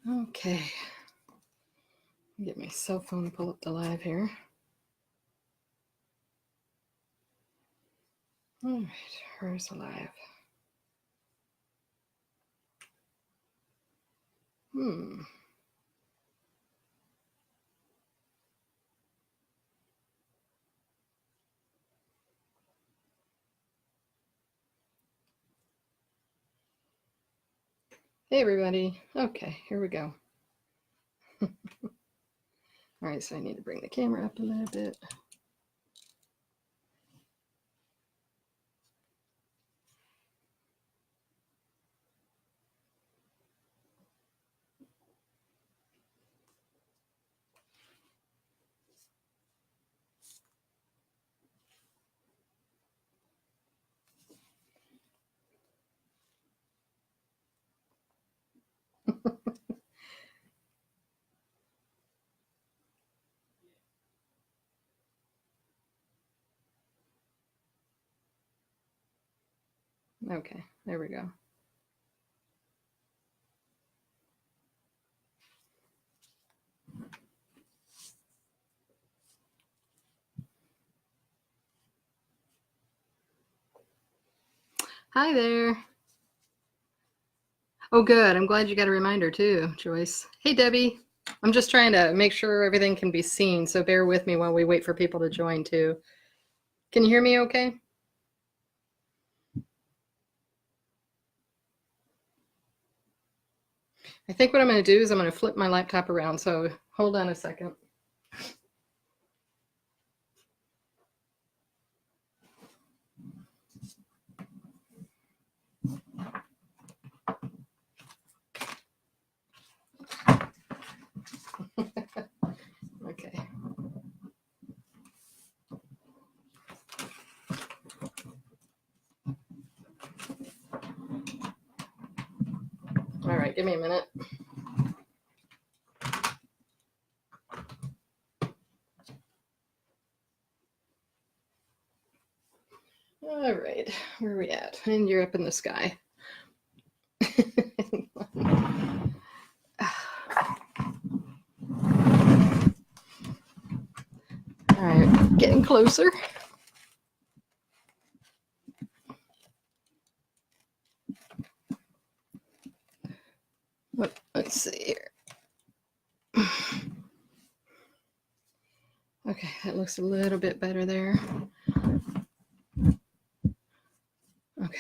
Okay. Get my cell phone to pull up the live here. All right, where's the live? Hey everybody. Okay, here we go. All right, so I need to bring the camera up a little bit. Okay, there we go. Hi there. Oh, good. I'm glad you got a reminder too, Joyce. Hey, Debbie. I'm just trying to make sure everything can be seen, so bear with me while we wait for people to join too. Can you hear me okay? I think what I'm going to do is I'm going to flip my laptop around, so hold on a second. Okay. All right, give me a minute. All right, where are we at? And you're up in the sky. All right, getting closer. Let's see here. Okay, that looks a little bit better there. Okay.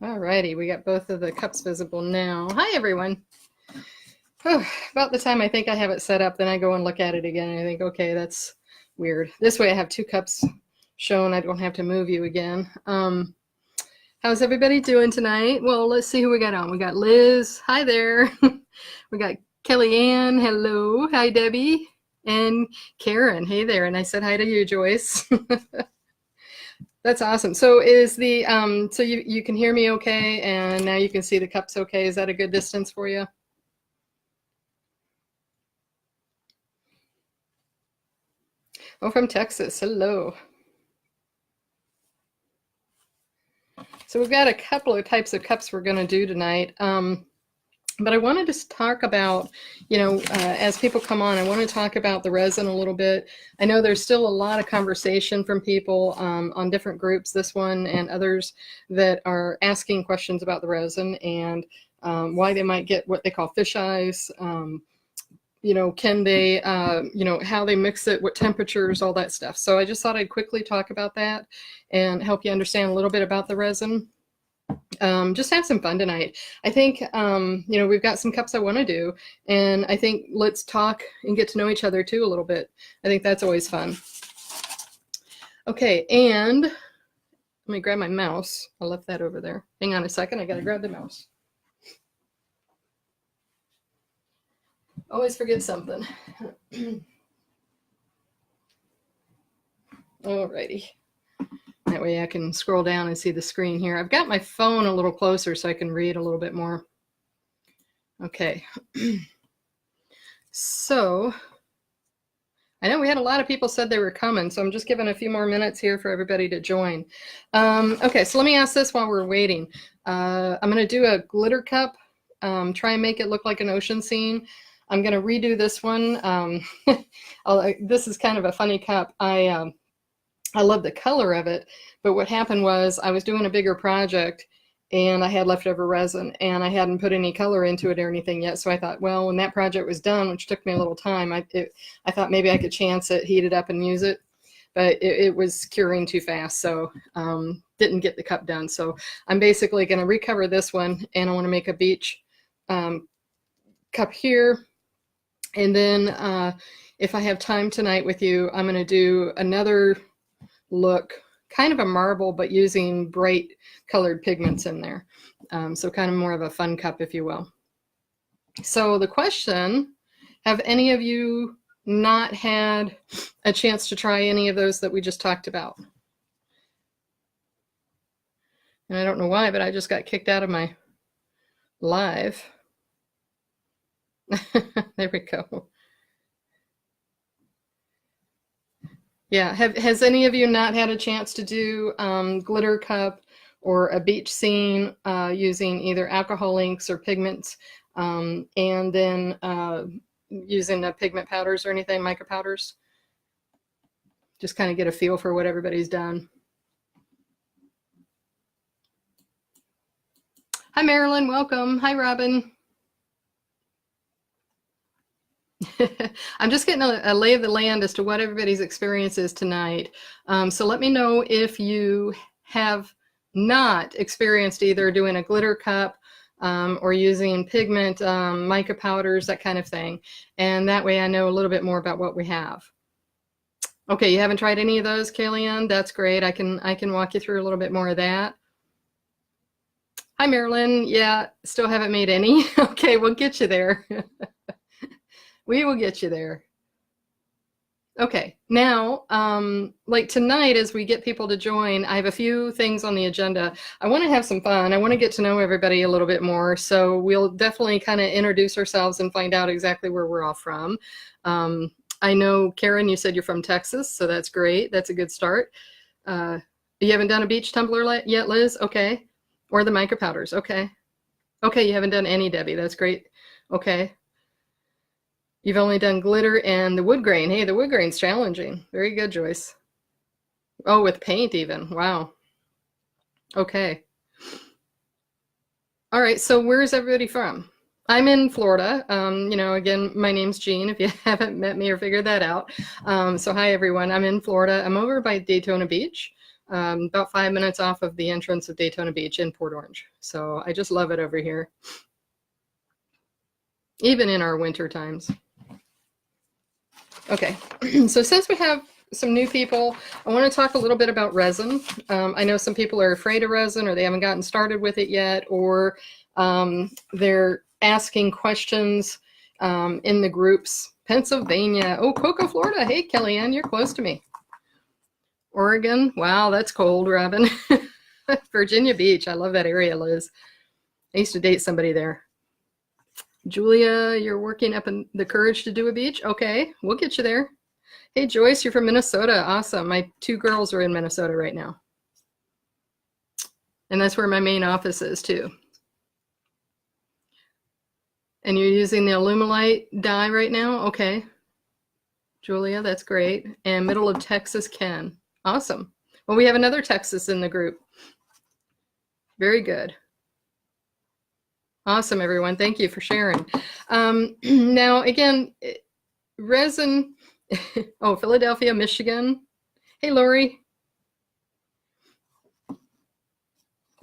All righty, we got both of the cups visible now. Hi, everyone. Oh, about the time I think I have it set up, then I go and look at it again, and I think, okay, that's weird. This way I have two cups shown. I don't have to move you again. How's everybody doing tonight? Well, let's see who we got on. We got Liz. Hi there. We got Kellyanne. Hello. Hi, Debbie. And Karen. Hey there. And I said hi to you, Joyce. That's awesome. So is the so you can hear me okay, and now you can see the cups okay. Is that a good distance for you? Oh, from Texas. Hello. So we've got a couple of types of cups we're going to do tonight. But I wanted to talk about, as people come on, I want to talk about the resin a little bit. I know there's still a lot of conversation from people on different groups, this one and others, that are asking questions about the resin and why they might get what they call fish eyes. Can they, how they mix it, what temperatures, all that stuff. So I just thought I'd quickly talk about that and help you understand a little bit about the resin. Just have some fun tonight. I think, we've got some cups I want to do, and I think let's talk and get to know each other too a little bit. I think that's always fun. Okay, and let me grab my mouse. I left that over there. Hang on a second, I gotta grab the mouse. Always forget something. Alrighty. That way I can scroll down and see the screen here. I've got my phone a little closer so I can read a little bit more. Okay. So, I know we had a lot of people said they were coming, so I'm just giving a few more minutes here for everybody to join. Okay, so let me ask this while we're waiting. I'm going to do a glitter cup, try and make it look like an ocean scene. I'm going to redo this one. This is kind of a funny cup. I love the color of it, but what happened was I was doing a bigger project and I had leftover resin and I hadn't put any color into it or anything yet. So I thought, well, when that project was done, which took me a little time, I thought maybe I could chance it, heat it up and use it, but it was curing too fast. So didn't get the cup done. So I'm basically going to recover this one and I want to make a beach cup here. And then if I have time tonight with you, I'm going to do another look, kind of a marble, but using bright colored pigments in there. So kind of more of a fun cup, if you will. So the question, have any of you not had a chance to try any of those that we just talked about? And I don't know why, but I just got kicked out of my live. There we go. Yeah, has any of you not had a chance to do glitter cup or a beach scene using either alcohol inks or pigments, and then using the pigment powders or anything, mica powders? Just kind of get a feel for what everybody's done. Hi, Marilyn, welcome. Hi, Robin. I'm just getting a lay of the land as to what everybody's experience is tonight. So let me know if you have not experienced either doing a glitter cup or using pigment, mica powders, that kind of thing. And that way I know a little bit more about what we have. Okay, you haven't tried any of those, Kayleigh? That's great. I can walk you through a little bit more of that. Hi, Marilyn. Yeah, still haven't made any. Okay, we'll get you there. We will get you there. Okay, now, like tonight, as we get people to join, I have a few things on the agenda. I want to have some fun. I want to get to know everybody a little bit more. So we'll definitely kind of introduce ourselves and find out exactly where we're all from. I know, Karen, you said you're from Texas, so that's great. That's a good start. You haven't done a beach tumbler yet, Liz? Okay. Or the mica powders? Okay. Okay, you haven't done any, Debbie. That's great. Okay. You've only done glitter and the wood grain. Hey, the wood grain's challenging. Very good, Joyce. Oh, with paint even. Wow. Okay. All right, so where's everybody from? I'm in Florida. You know, again, my name's Jean, if you haven't met me or figured that out. So hi, everyone. I'm in Florida. I'm over by Daytona Beach, about 5 minutes off of the entrance of Daytona Beach in Port Orange. So I just love it over here, even in our winter times. Okay, so since we have some new people, I want to talk a little bit about resin. I know some people are afraid of resin, or they haven't gotten started with it yet, or they're asking questions in the groups. Pennsylvania, oh, Cocoa, Florida. Hey, Kellyanne, you're close to me. Oregon, wow, that's cold, Robin. Virginia Beach, I love that area, Liz. I used to date somebody there. Julia, you're working up in the courage to do a beach? Okay, we'll get you there. Hey, Joyce, you're from Minnesota. Awesome. My 2 girls are in Minnesota right now. And that's where my main office is, too. And you're using the Alumilite dye right now? Okay. Julia, that's great. And middle of Texas, Ken. Awesome. Well, we have another Texas in the group. Very good. Awesome, everyone. Thank you for sharing. Now, again, resin. Oh, Philadelphia, Michigan. Hey, Lori.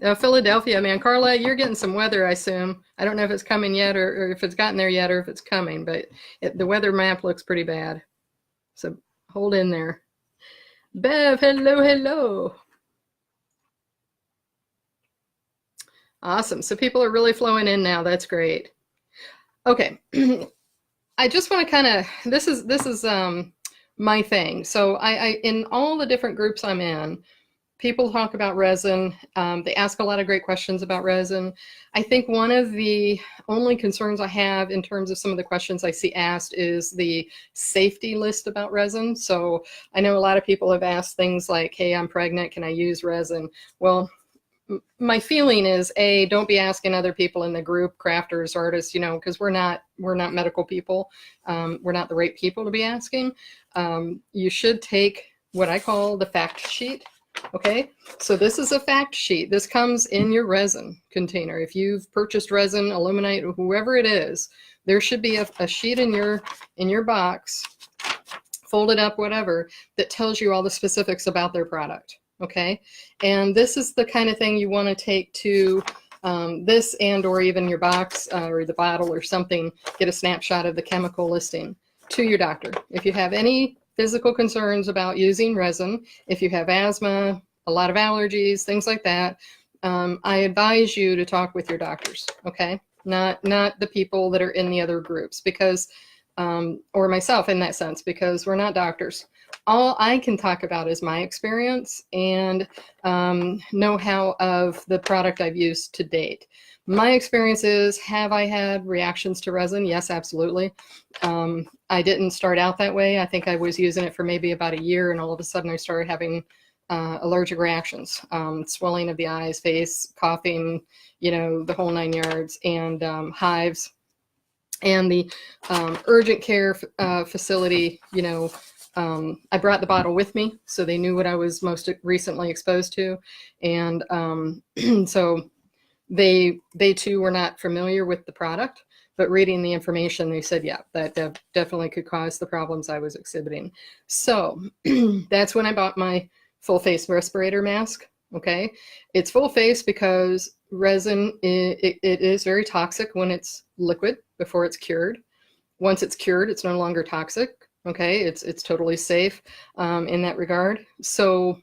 Philadelphia, man. Carla, you're getting some weather, I assume. I don't know if it's coming yet or if it's gotten there yet or if it's coming, but the weather map looks pretty bad. So hold in there. Bev, hello, hello. Awesome. So people are really flowing in now. That's great. Okay. I just want to kind of, this is my thing. So I in all the different groups I'm in, people talk about resin. They ask a lot of great questions about resin. I think one of the only concerns I have in terms of some of the questions I see asked is the safety list about resin. So I know a lot of people have asked things like, hey, I'm pregnant, can I use resin? Well, my feeling is, A, don't be asking other people in the group, crafters, artists, you know, because we're not medical people. We're not the right people to be asking. You should take what I call the fact sheet. Okay, so this is a fact sheet. This comes in your resin container. If you've purchased resin, aluminite, whoever it is, there should be a sheet in your box, folded up, whatever, that tells you all the specifics about their product. Okay, and this is the kind of thing you want to take to this and or even your box or the bottle or something, get a snapshot of the chemical listing to your doctor. If you have any physical concerns about using resin, if you have asthma, a lot of allergies, things like that, I advise you to talk with your doctors, okay? Not the people that are in the other groups, because, or myself in that sense, because we're not doctors. All I can talk about is my experience and know-how of the product I've used to date. My experience is, have I had reactions to resin? Yes, absolutely. I didn't start out that way. I think I was using it for maybe about a year, and all of a sudden I started having allergic reactions, swelling of the eyes, face, coughing, you know, the whole 9 yards, and hives. And the urgent care facility, you know, I brought the bottle with me, so they knew what I was most recently exposed to. And so they too were not familiar with the product, but reading the information, they said, yeah, that definitely could cause the problems I was exhibiting. So that's when I bought my full face respirator mask. Okay, it's full face because resin, it is very toxic when it's liquid before it's cured. Once it's cured, it's no longer toxic. Okay, it's totally safe in that regard. So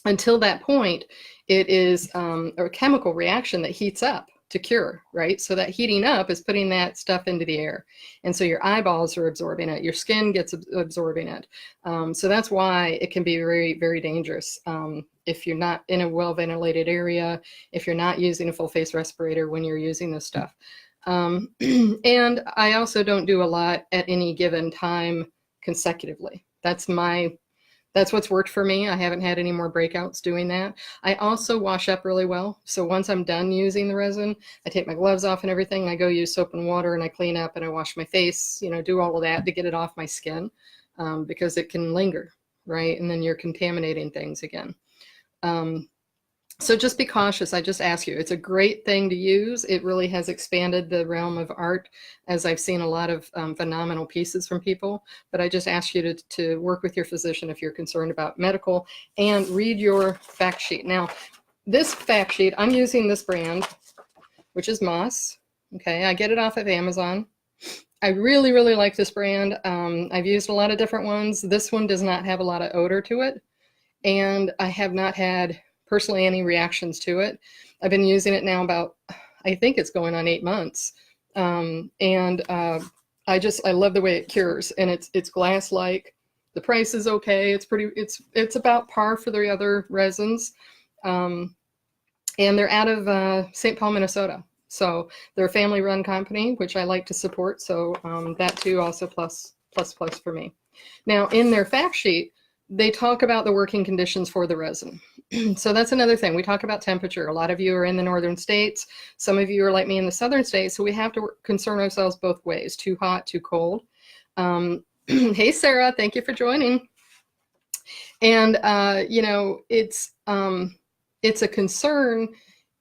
until that point, it is a chemical reaction that heats up to cure, right? So that heating up is putting that stuff into the air. And so your eyeballs are absorbing it, your skin gets absorbing it. So that's why it can be very, very dangerous if you're not in a well-ventilated area, if you're not using a full face respirator when you're using this stuff. And I also don't do a lot at any given time consecutively. That's what's worked for me. I haven't had any more breakouts doing that. I also wash up really well. So once I'm done using the resin, I take my gloves off and everything. I go use soap and water and I clean up and I wash my face, you know, do all of that to get it off my skin because it can linger, right? And then you're contaminating things again. So just be cautious. I just ask you, it's a great thing to use. It really has expanded the realm of art, as I've seen a lot of phenomenal pieces from people. But I just ask you to work with your physician if you're concerned about medical, and read your fact sheet. Now, this fact sheet, I'm using this brand, which is Moss. Okay, I get it off of Amazon. I really, really like this brand. I've used a lot of different ones. This one does not have a lot of odor to it, and I have not had personally any reactions to it. I've been using it now about, I think it's going on 8 months. I love the way it cures, and it's glass-like. The price is okay. It's about par for the other resins. And they're out of St. Paul, Minnesota. So they're a family-run company, which I like to support. So that too also plus for me. Now in their fact sheet, they talk about the working conditions for the resin. So that's another thing. We talk about temperature. A lot of you are in the northern states. Some of you are like me in the southern states. So we have to concern ourselves both ways, too hot, too cold. Hey, Sarah, thank you for joining. And, you know, it's a concern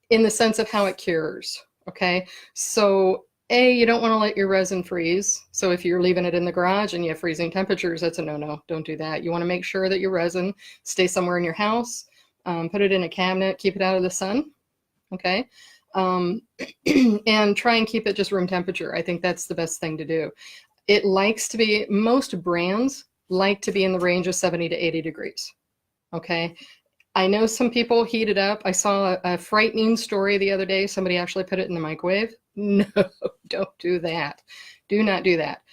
in the sense of how it cures. Okay. So you don't want to let your resin freeze. So if you're leaving it in the garage and you have freezing temperatures, that's a no-no. Don't do that. You want to make sure that your resin stays somewhere in your house. Put it in a cabinet, keep it out of the sun. Okay. And try and keep it just room temperature. I think that's the best thing to do. It likes to be, most brands like to be in the range of 70 to 80 degrees. Okay. I know some people heat it up. I saw a frightening story the other day. Somebody actually put it in the microwave. No, don't do that. Do not do that.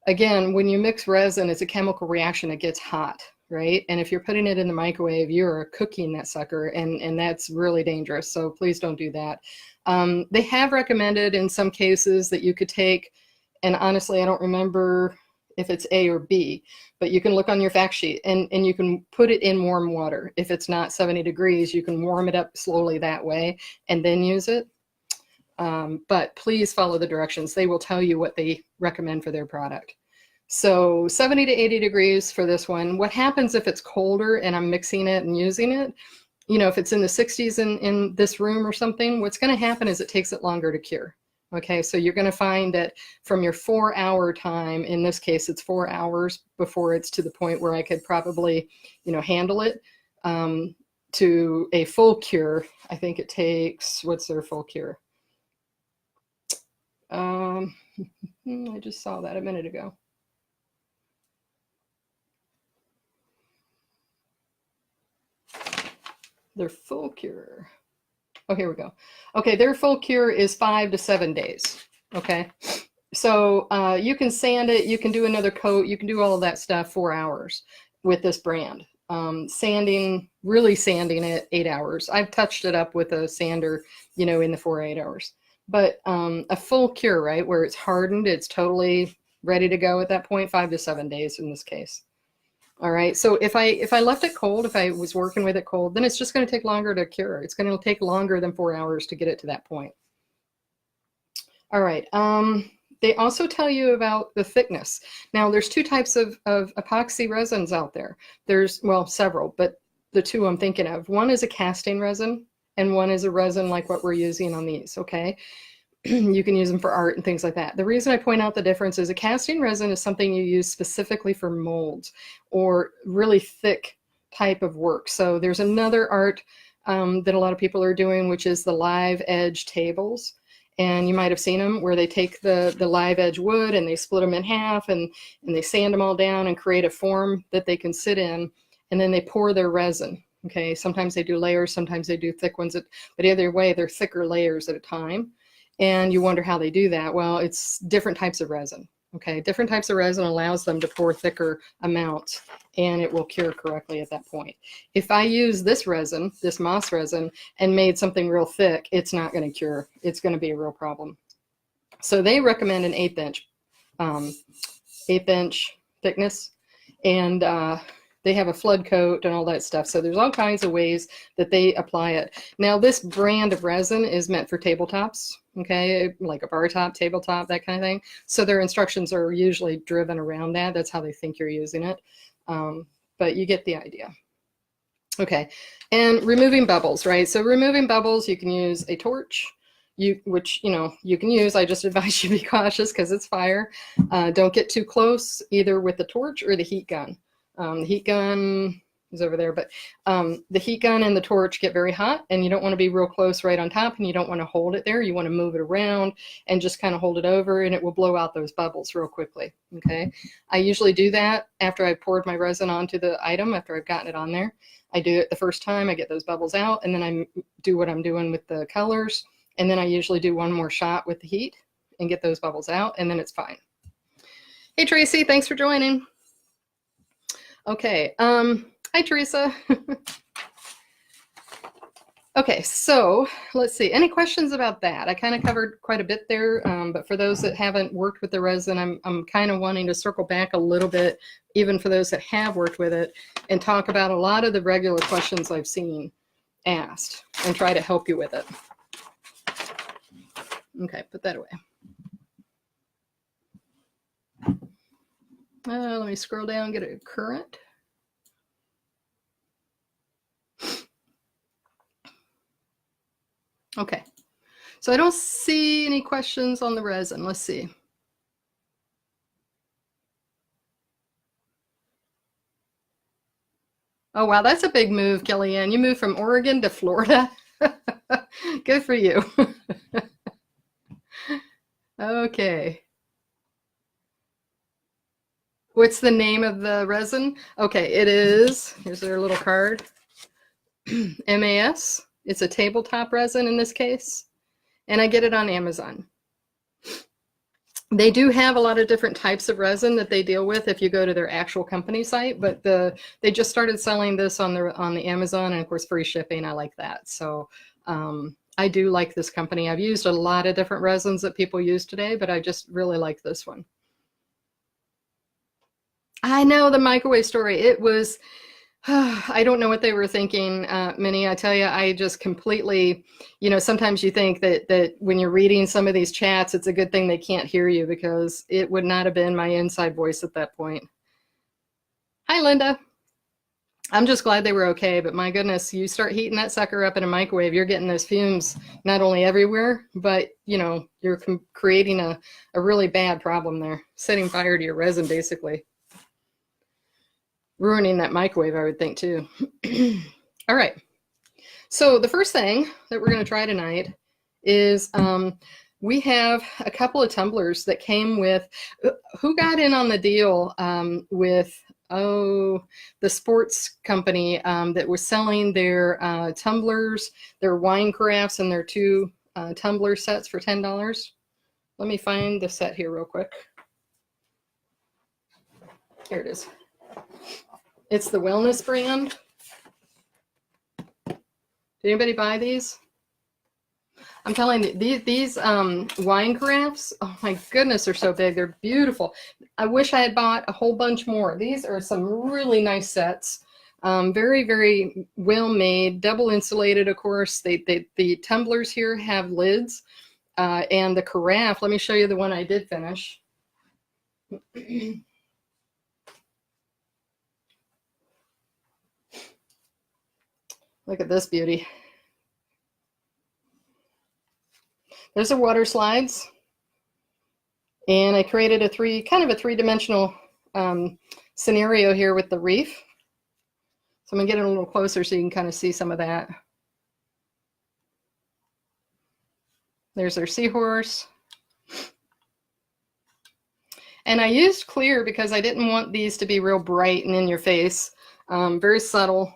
Again, when you mix resin, it's a chemical reaction. It gets hot, right? And if you're putting it in the microwave, you're cooking that sucker, and that's really dangerous. So please don't do that. They have recommended in some cases that you could take, and honestly, I don't remember if it's A or B, but you can look on your fact sheet and you can put it in warm water. If it's not 70 degrees, you can warm it up slowly that way and then use it. But please follow the directions. They will tell you what they recommend for their product. So 70 to 80 degrees for this one. What happens if it's colder and I'm mixing it and using it? You know, if it's in the 60s in this room or something, what's going to happen is it takes it longer to cure. Okay, so you're going to find that from your 4-hour time, in this case, it's 4 hours before it's to the point where I could probably, you know, handle it, to a full cure. I think it takes, what's their full cure? I just saw that a minute ago. Their full cure. Oh, here we go. Okay, their full cure is 5 to 7 days. Okay, so you can sand it, you can do another coat, you can do all of that stuff 4 hours with this brand. Sanding, really sanding it 8 hours. I've touched it up with a sander, you know, in the 4 or 8 hours. But a full cure, right, where it's hardened, it's totally ready to go at that point, 5 to 7 days in this case. All right, so if I left it cold, if I was working with it cold, then it's just going to take longer to cure. It's going to take longer than 4 hours to get it to that point. All right, they also tell you about the thickness. Now, there's two types of epoxy resins out there. There's, well, several, but the two I'm thinking of. One is a casting resin, and one is a resin like what we're using on these, okay? You can use them for art and things like that. The reason I point out the difference is a casting resin is something you use specifically for molds or really thick type of work. So there's another art that a lot of people are doing, which is the live edge tables. And you might have seen them where they take the live edge wood and they split them in half and they sand them all down and create a form that they can sit in, and then they pour their resin. Okay, sometimes they do layers, sometimes they do thick ones, but either way, they're thicker layers at a time. And you wonder how they do that. Well, it's different types of resin. Okay, different types of resin allows them to pour thicker amounts, and it will cure correctly at that point. If I use this resin, this moss resin, and made something real thick, it's not going to cure. It's going to be a real problem. So they recommend an 1/8 inch thickness, and they have a flood coat and all that stuff. So there's all kinds of ways that they apply it. Now, this brand of resin is meant for tabletops, okay, like a bar top, tabletop, that kind of thing. So their instructions are usually driven around that. That's how they think you're using it. But you get the idea. Okay, and removing bubbles, right? So removing bubbles, you can use a torch, which, you know, you can use. I just advise you be cautious because it's fire. Don't get too close either with the torch or the heat gun. The heat gun is over there, but the heat gun and the torch get very hot, and you don't want to be real close right on top, and you don't want to hold it there. You want to move it around and just kind of hold it over, and it will blow out those bubbles real quickly. Okay, I usually do that after I've poured my resin onto the item, after I've gotten it on there. I do it the first time, I get those bubbles out, and then I do what I'm doing with the colors, and then I usually do one more shot with the heat and get those bubbles out, and then it's fine. Hey Tracy, thanks for joining. Okay, hi Teresa. Okay, so let's see, any questions about that? I kind of covered quite a bit there, but for those that haven't worked with the resin, I'm kind of wanting to circle back a little bit, even for those that have worked with it, and talk about a lot of the regular questions I've seen asked and try to help you with it. Okay, put that away. Let me scroll down, get a current. Okay, so I don't see any questions on the resin. Let's see. Oh, wow, that's a big move, Kellyanne. You moved from Oregon to Florida. Good for you. Okay. What's the name of the resin? Okay, it is, here's their little card, MAS. It's a tabletop resin in this case, and I get it on Amazon. They do have a lot of different types of resin that they deal with if you go to their actual company site, but they just started selling this on the Amazon, and of course free shipping. I like that. So I do like this company. I've used a lot of different resins that people use today, but I just really like this one. I know the microwave story. It was, I don't know what they were thinking, Minnie. I tell you, I just completely, sometimes you think that when you're reading some of these chats, it's a good thing they can't hear you, because it would not have been my inside voice at that point. Hi, Linda. I'm just glad they were okay, but my goodness, you start heating that sucker up in a microwave, you're getting those fumes not only everywhere, but you're creating a really bad problem there, setting fire to your resin, basically. Ruining that microwave, I would think, too. All right. So the first thing that we're going to try tonight is we have a couple of tumblers that came with, who got in on the deal with, the sports company that was selling their tumblers, their wine carafes, and their 2 tumbler sets for $10. Let me find the set here real quick. Here it is. It's the Wellness brand. Did anybody buy these? I'm telling you, these wine carafes, oh my goodness, they're so big. They're beautiful. I wish I had bought a whole bunch more. These are some really nice sets. Very, very well made, double insulated, of course. The tumblers here have lids. And the carafe, let me show you the one I did finish. Look at this beauty. There's a Waterslides, and I created kind of a three-dimensional scenario here with the reef. So I'm gonna get it a little closer so you can kind of see some of that. There's our seahorse. And I used clear because I didn't want these to be real bright and in your face. Very subtle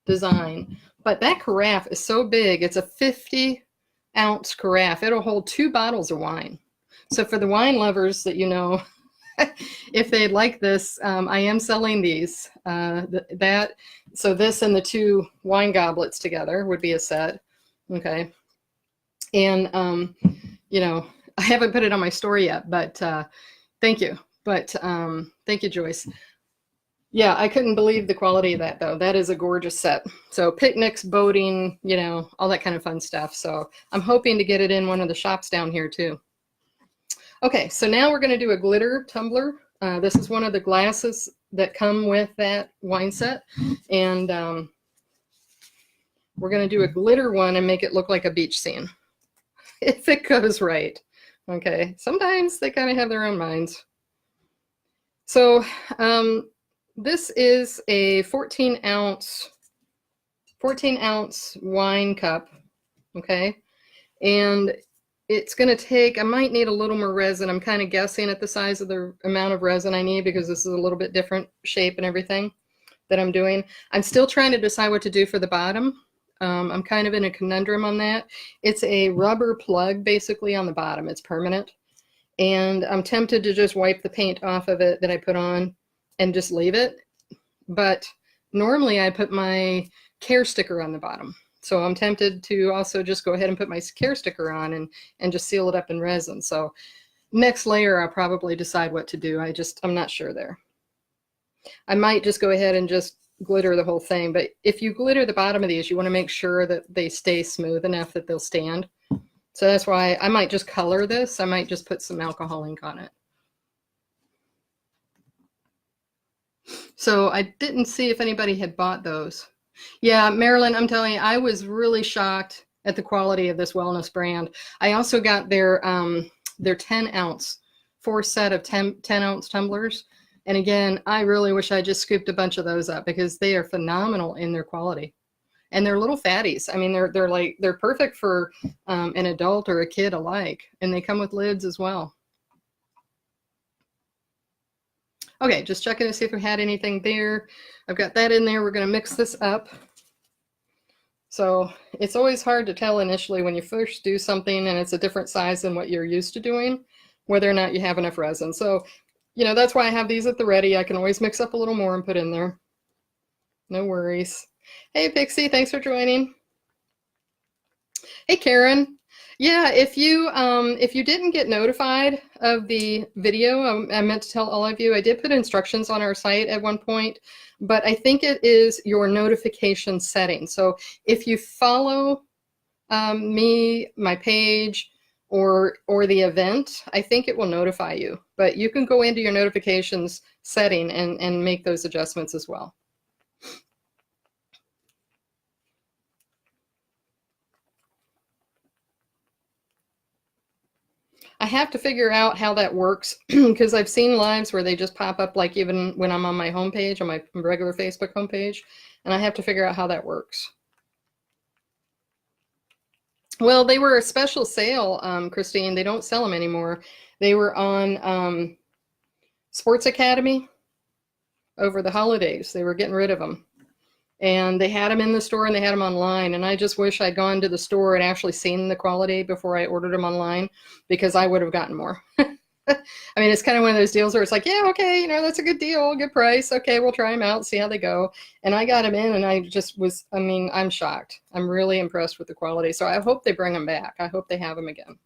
design. But that carafe is so big. It's a 50-ounce carafe. It'll hold 2 bottles of wine. So for the wine lovers that if they'd like this, I am selling these. So this and the 2 wine goblets together would be a set. Okay. And, I haven't put it on my store yet, but thank you. But thank you, Joyce. Yeah, I couldn't believe the quality of that, though. That is a gorgeous set. So picnics, boating, all that kind of fun stuff. So I'm hoping to get it in one of the shops down here, too. Okay, so now we're going to do a glitter tumbler. This is one of the glasses that come with that wine set. And we're going to do a glitter one and make it look like a beach scene, if it goes right. Okay, sometimes they kind of have their own minds. So this is a 14-ounce wine cup, okay? And it's going to take, I might need a little more resin. I'm kind of guessing at the size of the amount of resin I need, because this is a little bit different shape and everything that I'm doing. I'm still trying to decide what to do for the bottom. I'm kind of in a conundrum on that. It's a rubber plug basically on the bottom. It's permanent. And I'm tempted to just wipe the paint off of it that I put on and just leave it. But normally I put my care sticker on the bottom. So I'm tempted to also just go ahead and put my care sticker on and just seal it up in resin. So next layer, I'll probably decide what to do. I'm not sure there. I might just go ahead and just glitter the whole thing. But if you glitter the bottom of these, you want to make sure that they stay smooth enough that they'll stand. So that's why I might just color this. I might just put some alcohol ink on it. So I didn't see if anybody had bought those. Yeah, Marilyn, I'm telling you, I was really shocked at the quality of this Wellness brand. I also got their 10-ounce, 4 set of 10-ounce tumblers. And again, I really wish I just scooped a bunch of those up, because they are phenomenal in their quality. And they're little fatties. I mean, they're perfect for an adult or a kid alike. And they come with lids as well. Okay, just checking to see if we had anything there. I've got that in there. We're going to mix this up. So it's always hard to tell initially when you first do something and it's a different size than what you're used to doing. whether or not you have enough resin. So, you know, that's why I have these at the ready. I can always mix up a little more and put in there. No worries. Hey, Pixie, thanks for joining. Hey, Karen. Yeah, if you didn't get notified of the video, I meant to tell all of you, I did put instructions on our site at one point, but I think it is your notification setting. So if you follow me, my page, or the event, I think it will notify you. But you can go into your notifications setting and make those adjustments as well. I have to figure out how that works because I've seen lives where they just pop up, like even when I'm on my homepage, on my regular Facebook homepage, and I have to figure out how that works. Well, they were a special sale, Christine. They don't sell them anymore. They were on Sports Academy over the holidays. They were getting rid of them. And they had them in the store and they had them online. And I just wish I'd gone to the store and actually seen the quality before I ordered them online, because I would have gotten more. I mean, it's kind of one of those deals where it's like, yeah, okay, you know, that's a good deal, good price. Okay, we'll try them out, see how they go. And I got them in and I just was, I mean, I'm shocked. I'm really impressed with the quality. So I hope they bring them back. I hope they have them again.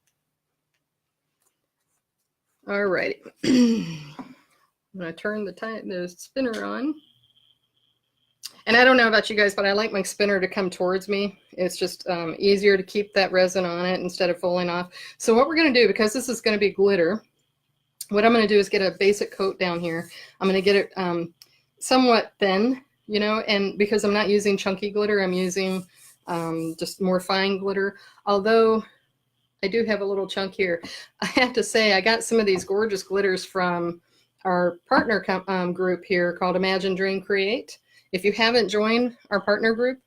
All righty. I'm going to turn the spinner on. And I don't know about you guys, but I like my spinner to come towards me. It's just easier to keep that resin on it instead of falling off. So what we're going to do, because this is going to be glitter, what I'm going to do is get a basic coat down here. I'm going to get it somewhat thin, you know, and because I'm not using chunky glitter, I'm using just more fine glitter. Although I do have a little chunk here. I have to say, I got some of these gorgeous glitters from our partner group here called Imagine, Dream, Create. If you haven't joined our partner group,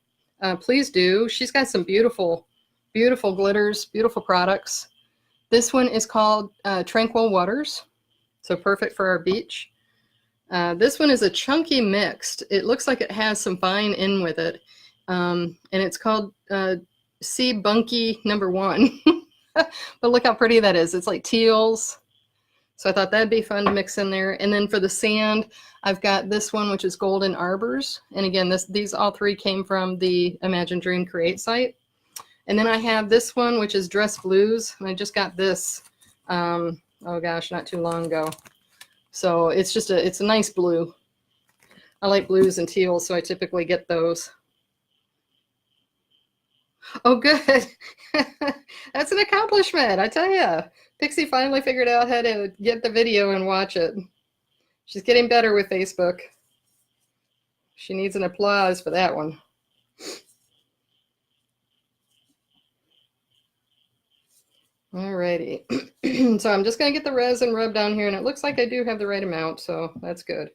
please do. She's got some beautiful, beautiful glitters, beautiful products. This one is called Tranquil Waters, so perfect for our beach. This one is a chunky mixed. It looks like it has some fine in with it, and it's called Sea Bunky #1. But look how pretty that is. It's like teals. So I thought that'd be fun to mix in there. And then for the sand, I've got this one, which is Golden Arbors. And again, these all three came from the Imagine, Dream, Create site. And then I have this one, which is Dress Blues. And I just got this, oh gosh, not too long ago. So it's just it's a nice blue. I like blues and teals, so I typically get those. Oh, good. That's an accomplishment, I tell you. Pixie finally figured out how to get the video and watch it. She's getting better with Facebook. She needs an applause for that one. Alrighty. So I'm just going to get the resin rubbed down here, and it looks like I do have the right amount, so that's good.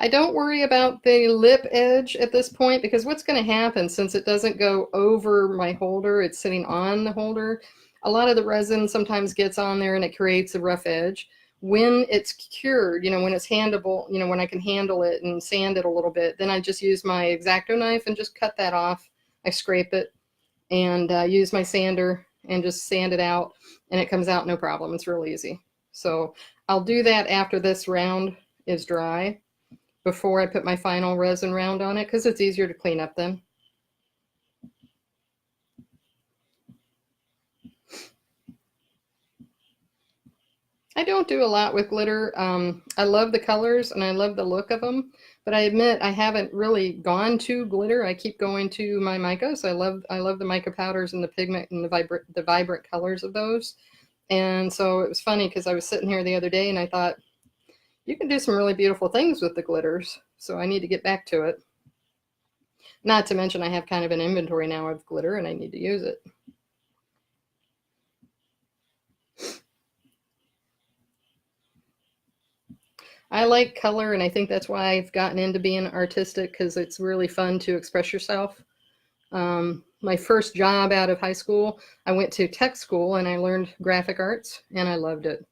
I don't worry about the lip edge at this point, because what's going to happen, since it doesn't go over my holder, it's sitting on the holder, a lot of the resin sometimes gets on there and it creates a rough edge. When it's cured, you know, when it's handleable, you know, when I can handle it and sand it a little bit, then I just use my X-Acto knife and just cut that off. I scrape it and use my sander and just sand it out, and it comes out no problem. It's real easy. So I'll do that after this round is dry, before I put my final resin round on it, because it's easier to clean up then. I don't do a lot with glitter. I love the colors and I love the look of them, but I admit I haven't really gone to glitter. I keep going to my mica. So I love the mica powders and the pigment and the vibrant colors of those. And so it was funny because I was sitting here the other day and I thought, you can do some really beautiful things with the glitters. So I need to get back to it. Not to mention I have kind of an inventory now of glitter and I need to use it. I like color, and I think that's why I've gotten into being artistic, because it's really fun to express yourself. My first job out of high school, I went to tech school and I learned graphic arts, and I loved it.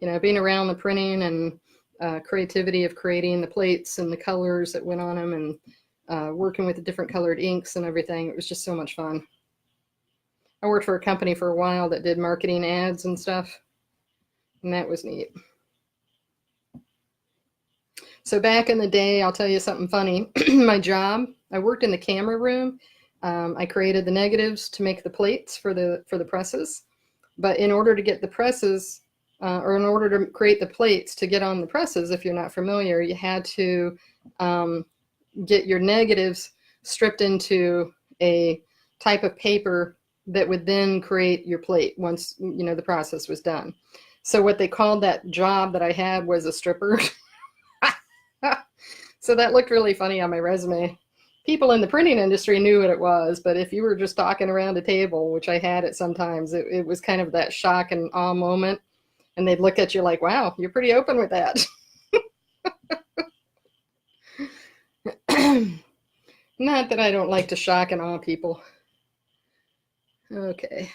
You know, being around the printing and creativity of creating the plates and the colors that went on them, and working with the different colored inks and everything. It was just so much fun. I worked for a company for a while that did marketing ads and stuff, and that was neat. So back in the day, I'll tell you something funny. My job, I worked in the camera room. I created the negatives to make the plates for the presses. But in order to get the presses, or in order to create the plates to get on the presses, if you're not familiar, you had to get your negatives stripped into a type of paper that would then create your plate once, you know, the process was done. So what they called that job that I had was a stripper. So that looked really funny on my resume. People in the printing industry knew what it was, but if you were just talking around a table, which I had it sometimes, it was kind of that shock and awe moment. And they'd look at you like, wow, you're pretty open with that. Not that I don't like to shock and awe people. Okay.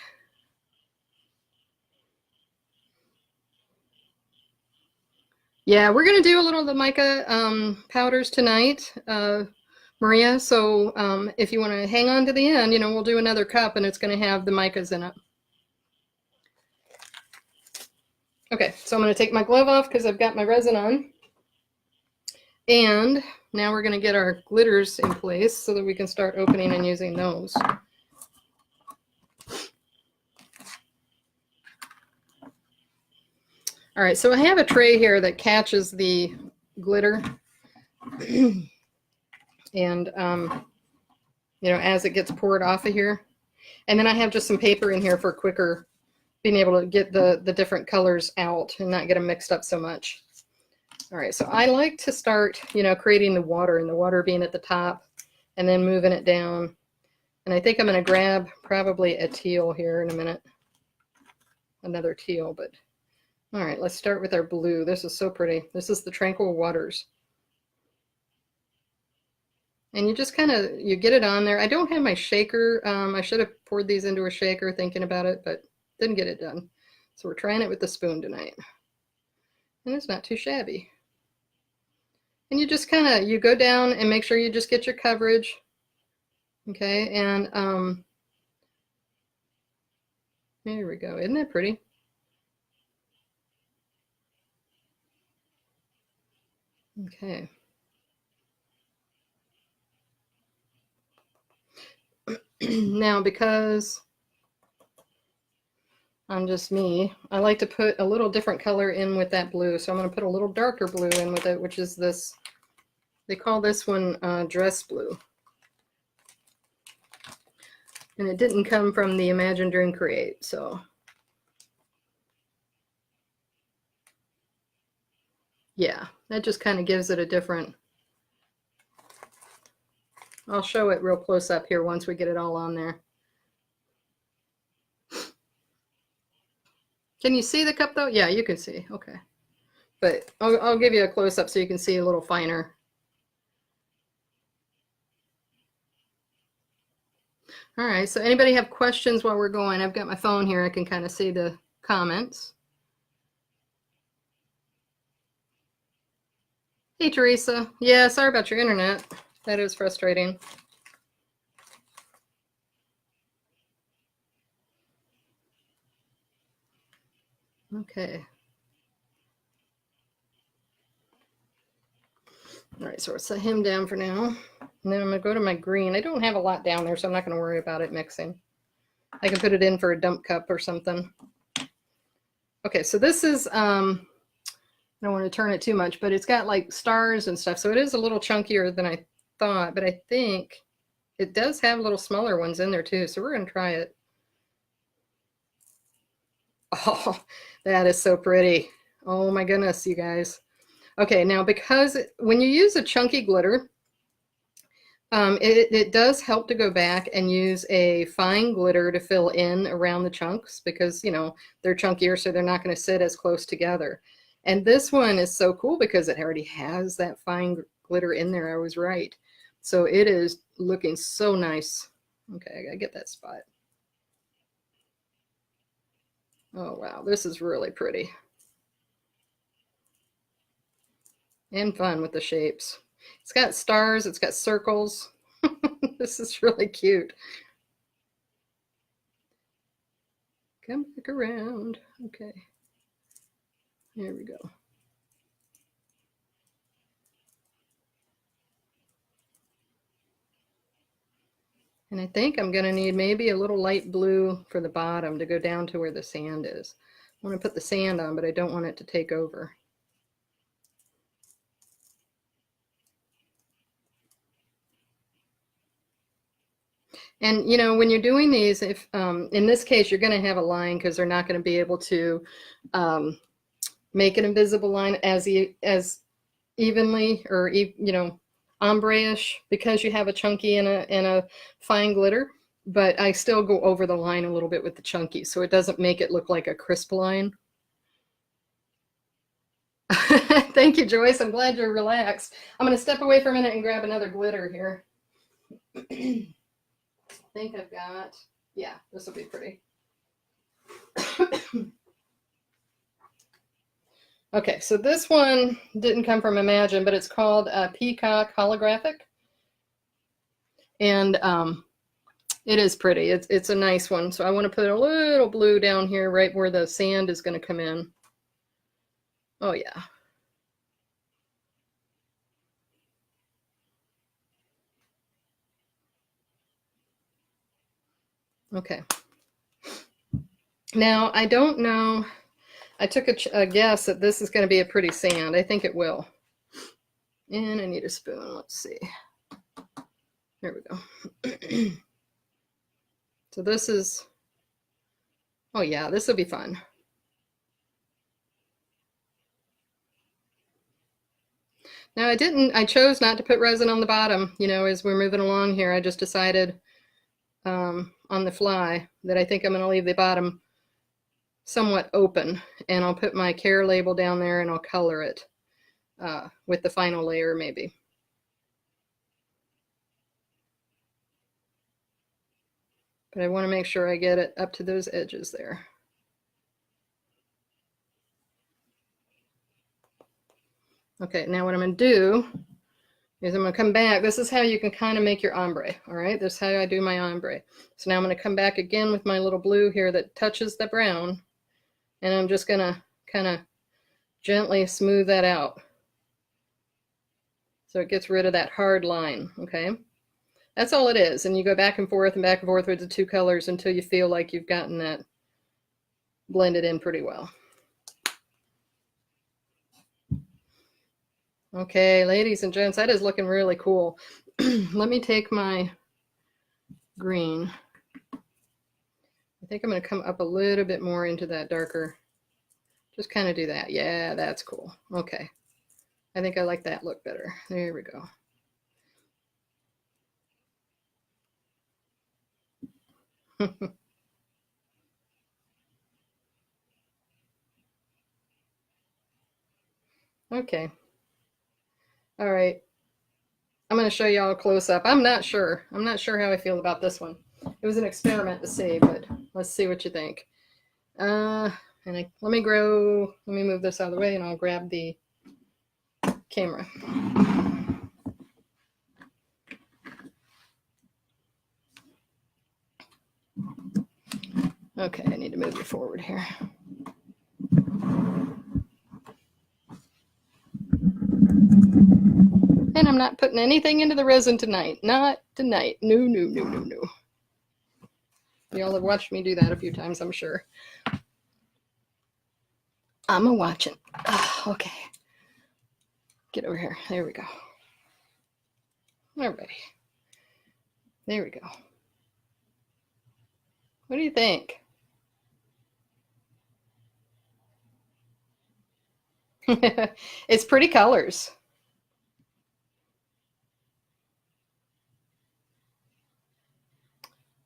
Yeah, we're going to do a little of the mica powders tonight, Maria. So if you want to hang on to the end, you know, we'll do another cup and it's going to have the micas in it. Okay, so I'm going to take my glove off because I've got my resin on. And now we're going to get our glitters in place so that we can start opening and using those. All right, so I have a tray here that catches the glitter. And, you know, as it gets poured off of here. And then I have just some paper in here for quicker being able to get the different colors out and not get them mixed up so much. All right, so I like to start, you know, creating the water, and the water being at the top and then moving it down. And I think I'm going to grab probably a teal here in a minute. Another teal, but all right, let's start with our blue. This is so pretty. This is the Tranquil Waters. And you just kind of, you get it on there. I don't have my shaker. I should have poured these into a shaker thinking about it, but didn't get it done. So we're trying it with the spoon tonight. And it's not too shabby. And you just kind of, you go down and make sure you just get your coverage. Okay, and there we go. Isn't that pretty? Okay. Now, because I'm just me, I like to put a little different color in with that blue. So I'm going to put a little darker blue in with it, which is this, they call this one dress blue. And it didn't come from the Imagine Dream Create, so. Yeah, that just kind of gives it a different, I'll show it real close up here once we get it all on there. Can you see the cup though? Yeah, you can see, okay. But I'll give you a close up so you can see a little finer. All right, so anybody have questions while we're going? I've got my phone here, I can kind of see the comments. Hey, Teresa. Yeah, sorry about your internet. That is frustrating. Okay. All right, so we'll set him down for now. And then I'm going to go to my green. I don't have a lot down there, so I'm not going to worry about it mixing. I can put it in for a dump cup or something. Okay, so this is, I don't want to turn it too much, but it's got like stars and stuff. So it is a little chunkier than I thought, but I think it does have little smaller ones in there too. So we're going to try it. Oh, that is so pretty. Oh my goodness, you guys. Okay, now because when you use a chunky glitter, it does help to go back and use a fine glitter to fill in around the chunks because, you know, they're chunkier, so they're not going to sit as close together. And this one is so cool because it already has that fine glitter in there. I was right. So it is looking so nice. Okay, I gotta get that spot. Oh, wow, this is really pretty. And fun with the shapes. It's got stars, it's got circles. This is really cute. Come back around. Okay. There we go. And I think I'm going to need maybe a little light blue for the bottom to go down to where the sand is. I want to put the sand on, but I don't want it to take over. And you know, when you're doing these, if in this case you're going to have a line because they're not going to be able to make an invisible line as evenly or you know, ombre-ish because you have a chunky and a fine glitter. But I still go over the line a little bit with the chunky, so it doesn't make it look like a crisp line. Thank you, Joyce. I'm glad you're relaxed. I'm going to step away for a minute and grab another glitter here. I think I've got, yeah, this will be pretty. Okay, so this one didn't come from Imagine, but it's called Peacock Holographic. And it is pretty. It's a nice one. So I want to put a little blue down here right where the sand is going to come in. Oh, yeah. Okay. Now, I don't know. I took a guess that this is going to be a pretty sand. I think it will. And I need a spoon. Let's see. There we go. So this is, oh yeah, this will be fun. Now I chose not to put resin on the bottom, you know, as we're moving along here. I just decided on the fly that I think I'm going to leave the bottom somewhat open, and I'll put my care label down there and I'll color it with the final layer maybe. But I want to make sure I get it up to those edges there. Okay, now what I'm going to do is I'm going to come back. This is how you can kind of make your ombre, all right? This is how I do my ombre. So now I'm going to come back again with my little blue here that touches the brown, and I'm just going to kind of gently smooth that out so it gets rid of that hard line, okay? That's all it is. And you go back and forth with the two colors until you feel like you've gotten that blended in pretty well. Okay, ladies and gents, that is looking really cool. Let me take my green. I think I'm going to come up a little bit more into that darker. Just kind of do that. Yeah, that's cool. Okay. I think I like that look better. There we go. Okay. All right. I'm going to show y'all a close-up. I'm not sure how I feel about this one. It was an experiment to see, but let's see what you think. Let me move this out of the way and I'll grab the camera. Okay, I need to move it forward here. And I'm not putting anything into the resin tonight. Not tonight. No, no, no, no, no. Y'all have watched me do that a few times, I'm sure. I'm a-watching. Oh, okay. Get over here. There we go. All right. There we go. What do you think? It's pretty colors.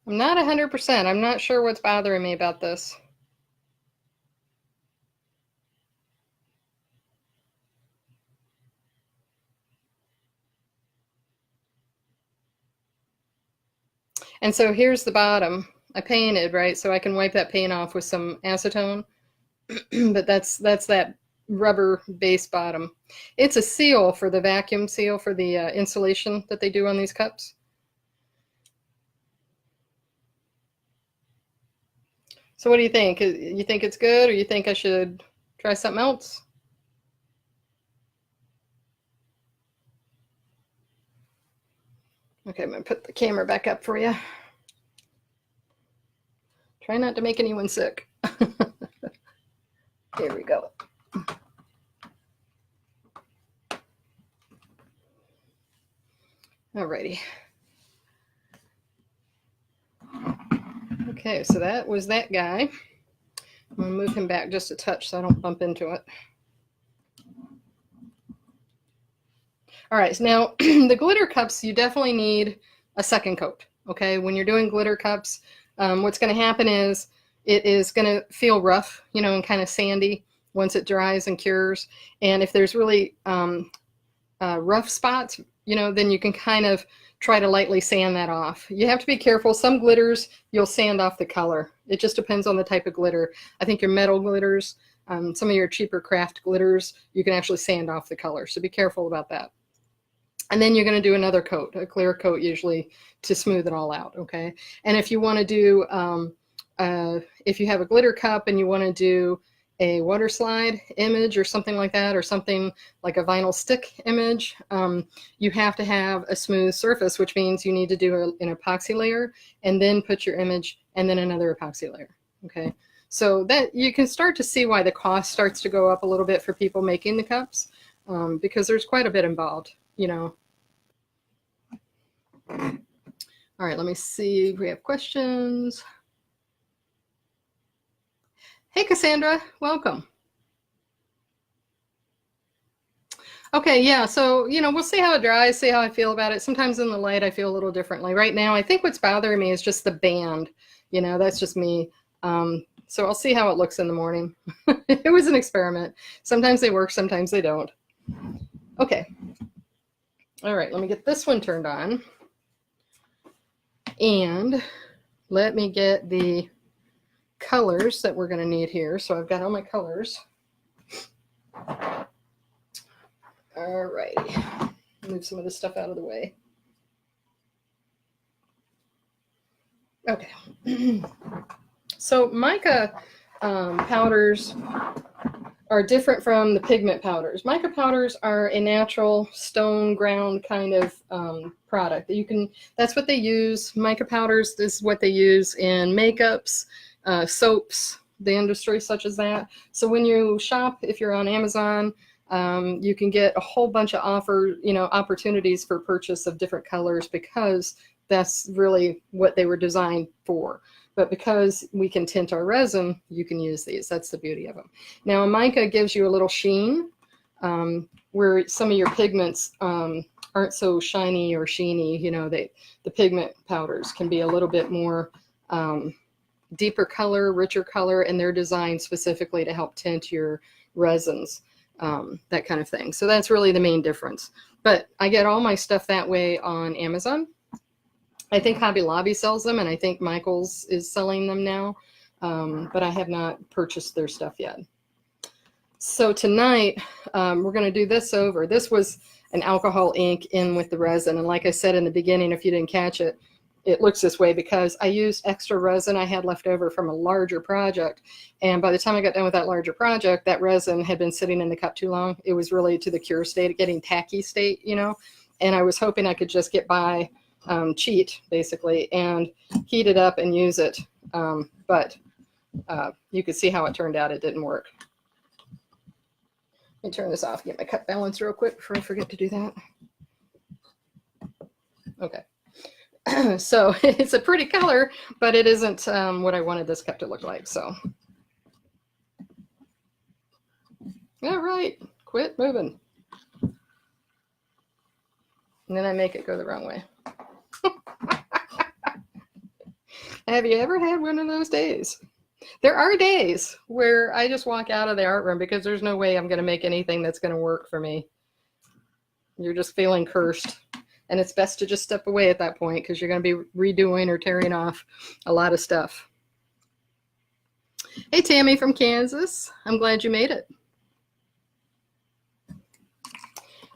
I'm not 100%. I'm not sure what's bothering me about this. And so here's the bottom. I painted, right? So I can wipe that paint off with some acetone. But that's that rubber base bottom. It's a seal for the vacuum seal for the insulation that they do on these cups. So what do you think? You think it's good, or you think I should try something else? Okay, I'm gonna put the camera back up for you. Try not to make anyone sick. There we go. Alrighty. Okay, so that was that guy. I'm gonna move him back just a touch so I don't bump into it. All right, so now the glitter cups, you definitely need a second coat, okay? When you're doing glitter cups, what's gonna happen is it is gonna feel rough, you know, and kind of sandy once it dries and cures. And if there's really rough spots, you know, then you can kind of try to lightly sand that off. You have to be careful. Some glitters, you'll sand off the color. It just depends on the type of glitter. I think your metal glitters, some of your cheaper craft glitters, you can actually sand off the color. So be careful about that. And then you're going to do another coat, a clear coat usually, to smooth it all out, okay? And if you want to do, if you have a glitter cup and you want to do a water slide image or something like that, or something like a vinyl stick image, you have to have a smooth surface, which means you need to do an epoxy layer and then put your image and then another epoxy layer, okay? So that you can start to see why the cost starts to go up a little bit for people making the cups, because there's quite a bit involved, you know. All right, let me see if we have questions. Hey, Cassandra, welcome. Okay, yeah, so, you know, we'll see how it dries, see how I feel about it. Sometimes in the light, I feel a little differently. Right now, I think what's bothering me is just the band. You know, that's just me. So I'll see how it looks in the morning. It was an experiment. Sometimes they work, sometimes they don't. Okay. All right, let me get this one turned on. And let me get the colors that we're going to need here. So I've got all my colors. All righty. Move some of this stuff out of the way. Okay. So mica powders are different from the pigment powders. Mica powders are a natural stone ground kind of product that you can, that's what they use. Mica powders is what they use in makeups, soaps, the industry such as that. So when you shop, if you're on Amazon, you can get a whole bunch of opportunities for purchase of different colors, because that's really what they were designed for. But because we can tint our resin, you can use these. That's the beauty of them. Now, mica gives you a little sheen, where some of your pigments aren't so shiny or sheeny. You know, the pigment powders can be a little bit more deeper color, richer color, and they're designed specifically to help tint your resins, that kind of thing. So that's really the main difference. But I get all my stuff that way on Amazon. I think Hobby Lobby sells them, and I think Michael's is selling them now, but I have not purchased their stuff yet. So tonight, we're going to do this over. This was an alcohol ink in with the resin, and like I said in the beginning, if you didn't catch it, it looks this way because I used extra resin I had left over from a larger project, and by the time I got done with that larger project, that resin had been sitting in the cup too long. It was really to the cure state, getting tacky state, you know, and I was hoping I could just get by, cheat basically, and heat it up and use it, but you could see how it turned out. It didn't work. Let me turn this off, get my cup balance real quick before I forget to do that. Okay. So it's a pretty color, but it isn't what I wanted this cup to look like. So, all right, quit moving. And then I make it go the wrong way. Have you ever had one of those days? There are days where I just walk out of the art room because there's no way I'm going to make anything that's going to work for me. You're just feeling cursed. And it's best to just step away at that point because you're going to be redoing or tearing off a lot of stuff. Hey, Tammy from Kansas. I'm glad you made it.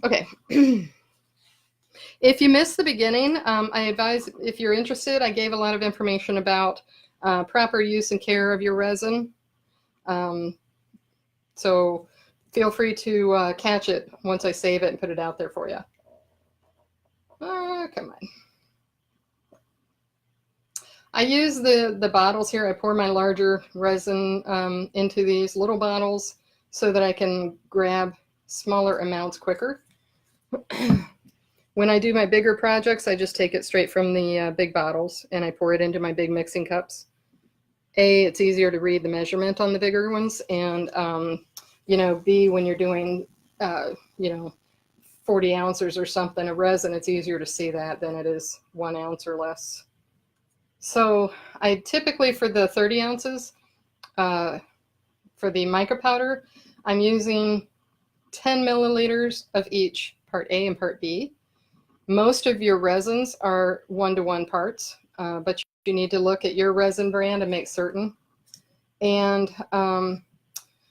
Okay. If you missed the beginning, I advise, if you're interested, I gave a lot of information about proper use and care of your resin. So feel free to catch it once I save it and put it out there for you. Come on. I use the bottles here. I pour my larger resin into these little bottles so that I can grab smaller amounts quicker. When I do my bigger projects, I just take it straight from the big bottles and I pour it into my big mixing cups. A, it's easier to read the measurement on the bigger ones, and you know, B, when you're doing you know, 40 ounces or something of resin, it's easier to see that than it is 1 ounce or less. So I typically, for the 30 ounces, for the mica powder, I'm using 10 milliliters of each, part A and part B. Most of your resins are 1-to-1 parts, but you need to look at your resin brand and make certain. And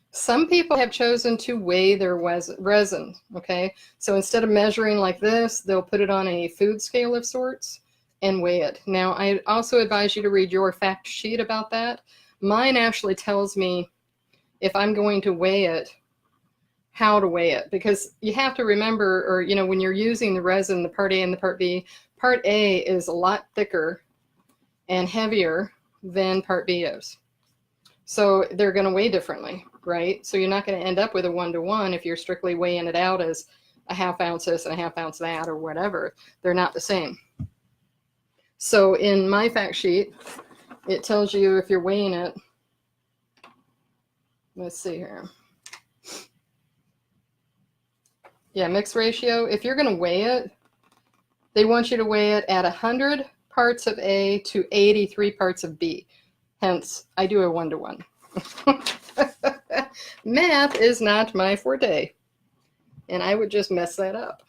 some people have chosen to weigh their resin, okay? So instead of measuring like this, they'll put it on a food scale of sorts and weigh it. Now, I also advise you to read your fact sheet about that. Mine actually tells me if I'm going to weigh it, how to weigh it, because you have to remember, or, you know, when you're using the resin, the part A and the part B, part A is a lot thicker and heavier than part B is. So they're going to weigh differently, right? So you're not going to end up with a 1-to-1 if you're strictly weighing it out as a 1/2 ounce this and a 1/2 ounce that or whatever. They're not the same. So in my fact sheet, it tells you if you're weighing it. Let's see here. Yeah, mix ratio. If you're going to weigh it, they want you to weigh it at 100 parts of A to 83 parts of B. Hence, I do a 1-to-1. Math is not my forte, and I would just mess that up.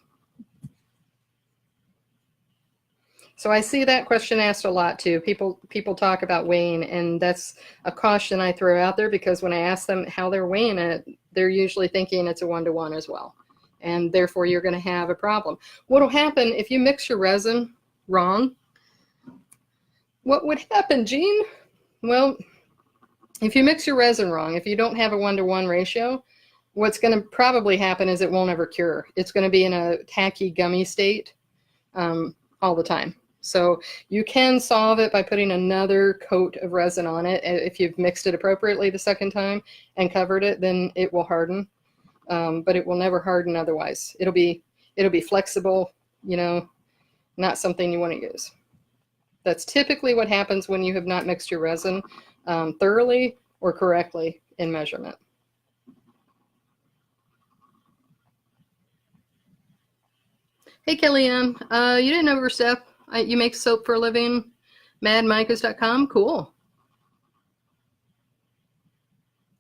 So I see that question asked a lot too. People talk about weighing, and that's a caution I throw out there, because when I ask them how they're weighing it, they're usually thinking it's a 1-to-1 as well. And therefore you're going to have a problem. What will happen if you mix your resin wrong? What would happen, Jean? Well, if you mix your resin wrong, if you don't have a 1-to-1 ratio, what's going to probably happen is it won't ever cure. It's going to be in a tacky, gummy state all the time. So you can solve it by putting another coat of resin on it. If you've mixed it appropriately the second time and covered it, then it will harden. But it will never harden otherwise. It'll be flexible, you know, not something you want to use. That's typically what happens when you have not mixed your resin thoroughly or correctly in measurement. Hey, Kellyanne, you didn't overstep. You make soap for a living, madmicas.com. Cool.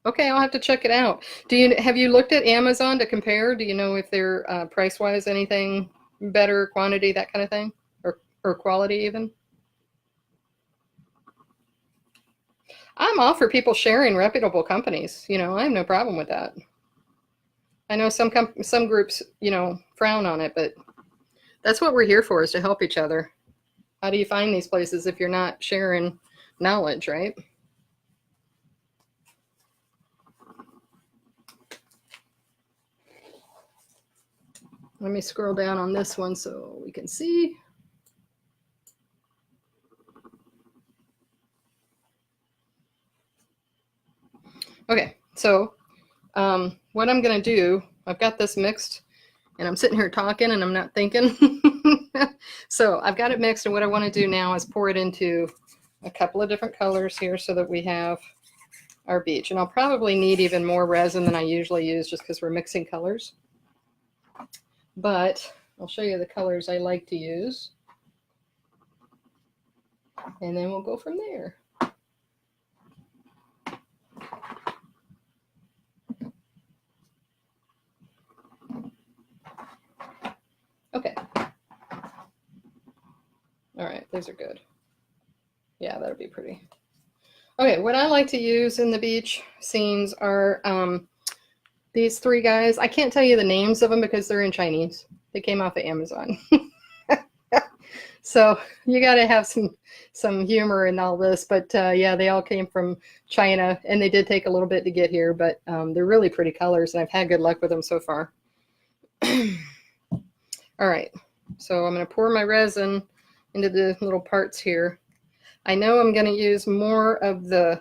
Okay, I'll have to check it out. Have you looked at Amazon to compare? Do you know if they're price-wise anything better, quantity, that kind of thing, or quality even? I'm all for people sharing reputable companies. You know, I have no problem with that. I know some groups, you know, frown on it, but that's what we're here for, is to help each other. How do you find these places if you're not sharing knowledge, right? Let me scroll down on this one so we can see. Okay, so what I'm going to do, I've got this mixed, and I'm sitting here talking and I'm not thinking. So I've got it mixed, and what I want to do now is pour it into a couple of different colors here so that we have our beach. And I'll probably need even more resin than I usually use just because we're mixing colors. But I'll show you the colors I like to use, and then we'll go from there. Okay. All right, those are good. Yeah, that'll be pretty. Okay, what I like to use in the beach scenes are these three guys. I can't tell you the names of them because they're in Chinese. They came off of Amazon. So you got to have some humor in all this. But yeah, they all came from China, and they did take a little bit to get here, but they're really pretty colors, and I've had good luck with them so far. All right, so I'm going to pour my resin into the little parts here. I know I'm going to use more of the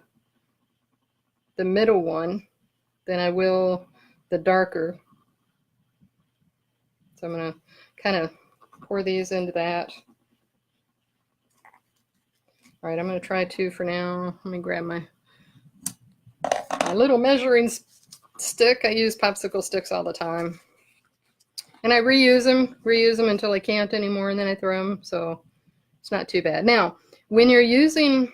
middle one than I will the darker. So I'm going to kind of pour these into that. All right, I'm going to try 2 for now. Let me grab my little measuring stick. I use popsicle sticks all the time. And I reuse them until I can't anymore, and then I throw them, so it's not too bad. Now, when you're using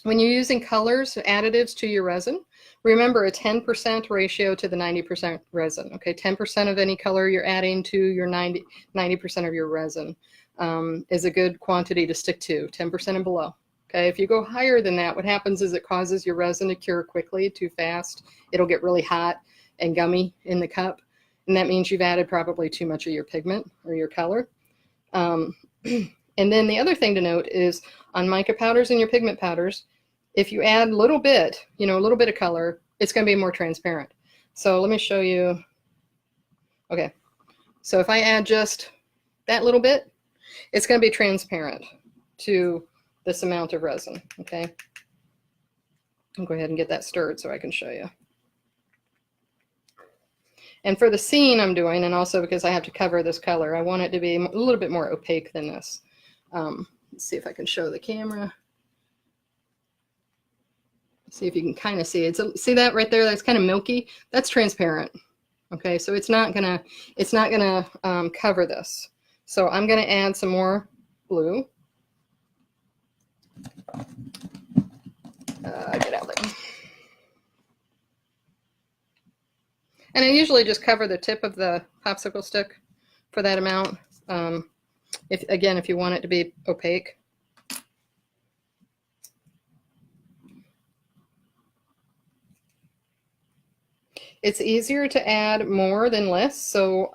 colors, additives to your resin, remember a 10% ratio to the 90% resin. Okay, 10% of any color you're adding to your 90% of your resin is a good quantity to stick to, 10% and below. Okay, if you go higher than that, what happens is it causes your resin to cure quickly, too fast. It'll get really hot and gummy in the cup, and that means you've added probably too much of your pigment or your color. And then the other thing to note is on mica powders and your pigment powders, if you add a little bit, a little bit of color, it's going to be more transparent. So let me show you. Okay, so if I add just that little bit, it's going to be transparent to this amount of resin. Okay, I'll go ahead and get that stirred so I can show you. And for the scene I'm doing, and also because I have to cover this color, I want it to be a little bit more opaque than this. Let's see if I can show the camera. See if you can kind of see it. So, see that right there? That's kind of milky. That's transparent. Okay, so it's not gonna cover this. So I'm gonna add some more blue. Get out there. And I usually just cover the tip of the popsicle stick for that amount. If you want it to be opaque. It's easier to add more than less. So,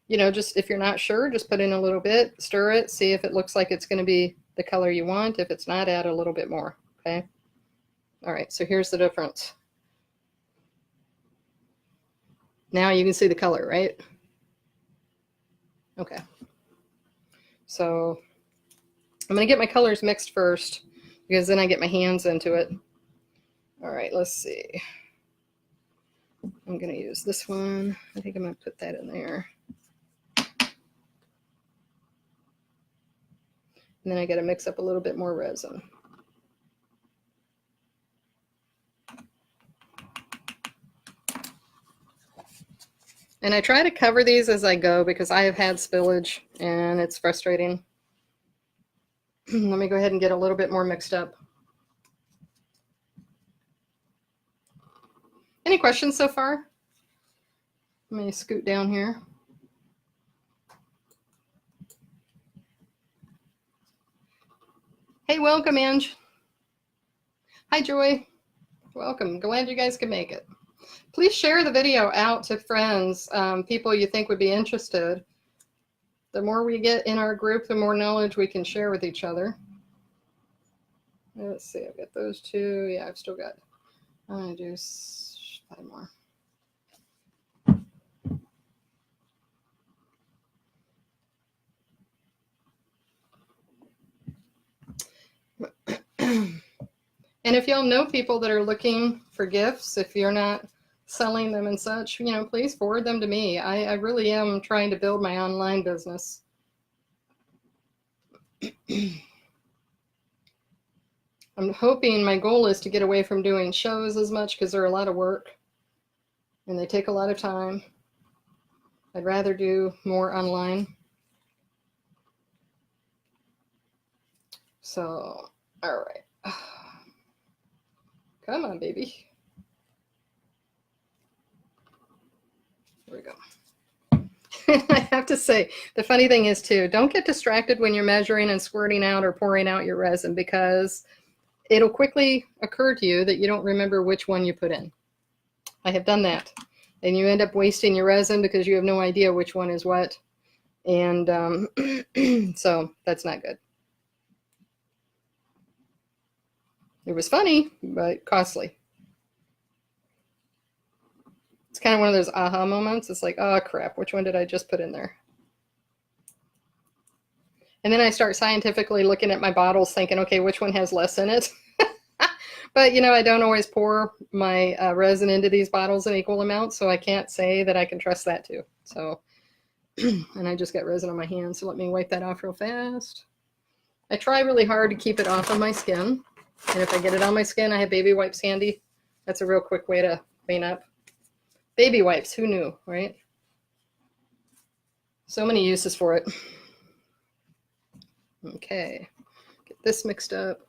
just if you're not sure, just put in a little bit, stir it, see if it looks like it's going to be the color you want. If it's not, add a little bit more. Okay. All right. So here's the difference. Now you can see the color, right? Okay. So I'm going to get my colors mixed first because then I get my hands into it. All right, let's see. I'm going to use this one. I think I'm going to put that in there. And then I got to mix up a little bit more resin. And I try to cover these as I go because I have had spillage and it's frustrating. Let me go ahead and get a little bit more mixed up. Any questions so far? Let me scoot down here. Hey, welcome, Ange. Hi, Joy. Welcome. Glad you guys could make it. Please share the video out to friends, people you think would be interested. The more we get in our group, the more knowledge we can share with each other. Let's see, I've got those 2. Yeah, I've still got, I'm going to do 5 more. And if y'all know people that are looking for gifts, if you're not selling them and such, please forward them to me. I really am trying to build my online business. I'm hoping, my goal is to get away from doing shows as much because they're a lot of work and they take a lot of time. I'd rather do more online. So, all right. Come on, baby. There we go. I have to say, the funny thing is too, don't get distracted when you're measuring and squirting out or pouring out your resin because it'll quickly occur to you that you don't remember which one you put in. I have done that. And you end up wasting your resin because you have no idea which one is what. And so that's not good. It was funny, but costly. It's kind of one of those aha moments. It's like, oh crap, which one did I just put in there? And then I start scientifically looking at my bottles thinking, okay, which one has less in it? But, you know, I don't always pour my resin into these bottles in equal amounts, so I can't say that I can trust that too. So, and I just got resin on my hands, so let me wipe that off real fast. I try really hard to keep it off of my skin. And if I get it on my skin, I have baby wipes handy. That's a real quick way to clean up. Baby wipes, who knew, right? So many uses for it. Okay, get this mixed up.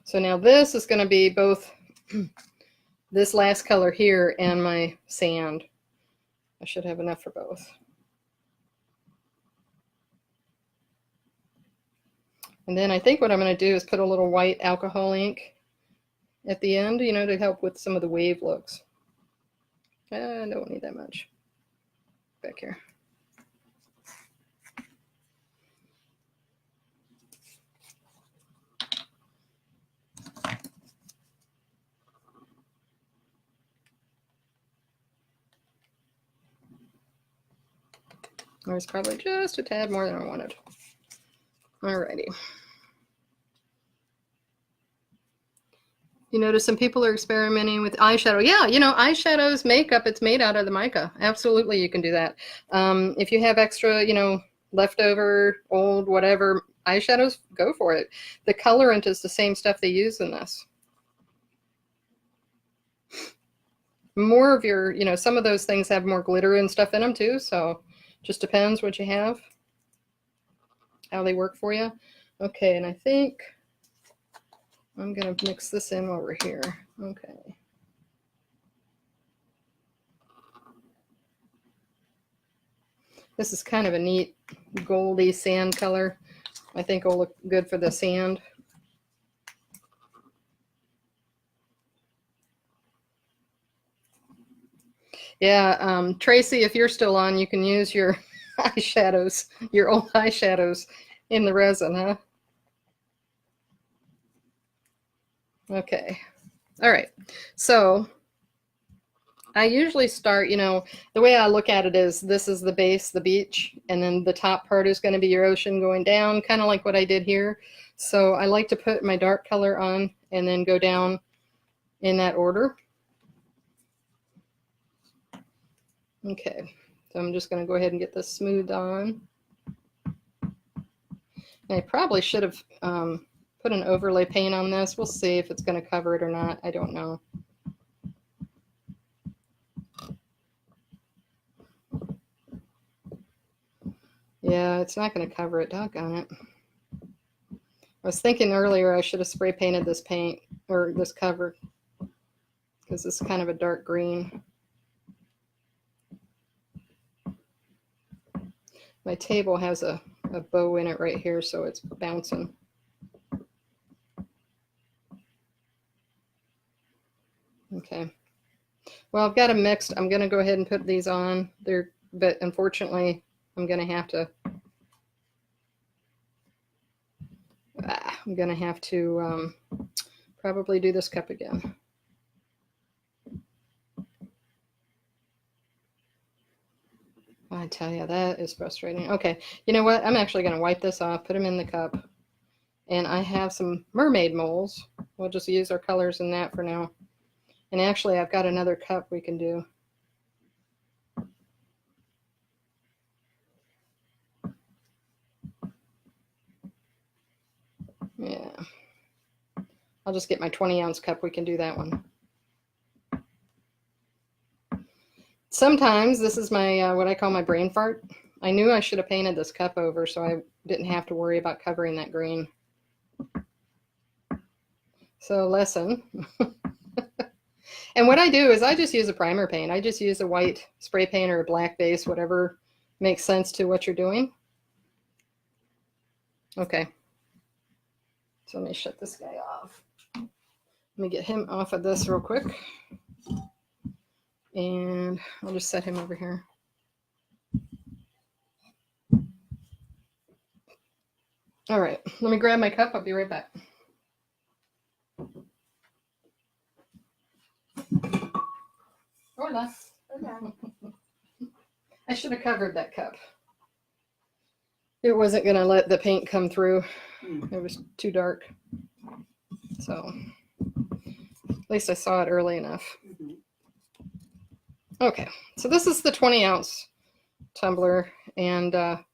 So now this is going to be both this last color here and my sand. I should have enough for both. And then I think what I'm going to do is put a little white alcohol ink at the end, you know, to help with some of the wave looks. I don't need that much. Back here. It was probably just a tad more than I wanted. Alrighty. You notice some people are experimenting with eyeshadow. Yeah, you know, eyeshadows, makeup, it's made out of the mica. Absolutely, you can do that. If you have extra, you know, leftover, old, whatever, eyeshadows, go for it. The colorant is the same stuff they use in this. More of your, you know, some of those things have more glitter and stuff in them too, so just depends what you have, how they work for you. Okay, and I think I'm going to mix this in while we're here. Okay. This is kind of a neat goldy sand color. I think will look good for the sand. Yeah, Tracy, if you're still on, you can use your eyeshadows, your old eyeshadows in the resin, huh? Okay. All right. So I usually start, you know, the way I look at it is this is the base, the beach, and then the top part is going to be your ocean going down, kind of like what I did here. So I like to put my dark color on and then go down in that order. Okay, so I'm just going to go ahead and get this smoothed on. I probably should have put an overlay paint on this. We'll see if it's going to cover it or not. I don't know. Yeah, it's not going to cover it. Doggone it. I was thinking earlier I should have spray painted this paint or this cover because it's kind of a dark green. My table has a bow in it right here, so it's bouncing. Okay. Well, I've got them mixed. I'm going to go ahead and put these on. But unfortunately, I'm going to have to. I'm going to have to probably do this cup again. I tell you, that is frustrating. Okay, you know what? I'm actually going to wipe this off, put them in the cup. And I have some mermaid molds. We'll just use our colors in that for now. And actually, I've got another cup we can do. Yeah. I'll just get my 20-ounce cup. We can do that one. Sometimes this is my what I call my brain fart. I knew I should have painted this cup over so I didn't have to worry about covering that green. So lesson. And what I do is I just use a primer paint. I just use a white spray paint or a black base, whatever makes sense to what you're doing. Okay. So let me shut this guy off. Let me get him off of this real quick. And I'll just set him over here. All right, let me grab my cup. I'll be right back. Hola. Hola. I should have covered that cup. It wasn't going to let the paint come through. It was too dark. So at least I saw it early enough. Okay, so this is the 20-ounce tumbler, and I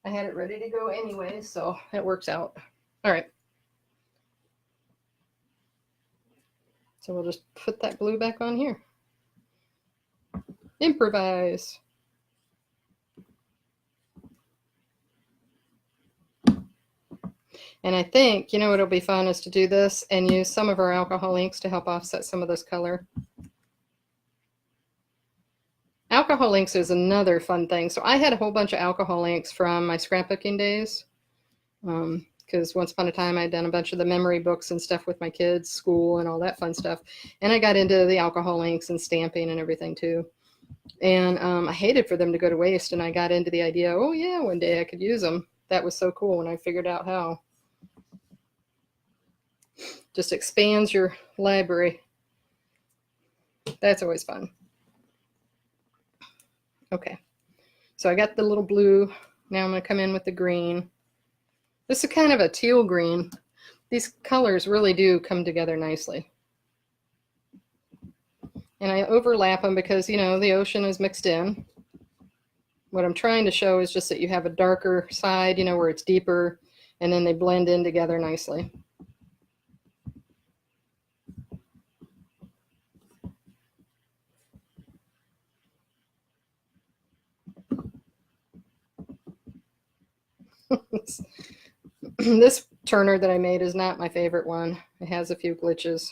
had it ready to go anyway, so it works out. All right. So we'll just put that glue back on here. Improvise. And I think, you know what'll be fun is to do this and use some of our alcohol inks to help offset some of this color. Alcohol inks is another fun thing. So I had a whole bunch of alcohol inks from my scrapbooking days. Because once upon a time I'd done a bunch of the memory books and stuff with my kids, school and all that fun stuff. And I got into the alcohol inks and stamping and everything too. And I hated for them to go to waste. And I got into the idea, oh yeah, one day I could use them. That was so cool when I figured out how. Just expands your library. That's always fun. Okay, so I got the little blue. Now I'm going to come in with the green. This is kind of a teal green. These colors really do come together nicely. And I overlap them because, you know, the ocean is mixed in. What I'm trying to show is just that you have a darker side, you know, where it's deeper, and then they blend in together nicely. This turner that I made is not my favorite one. It has a few glitches.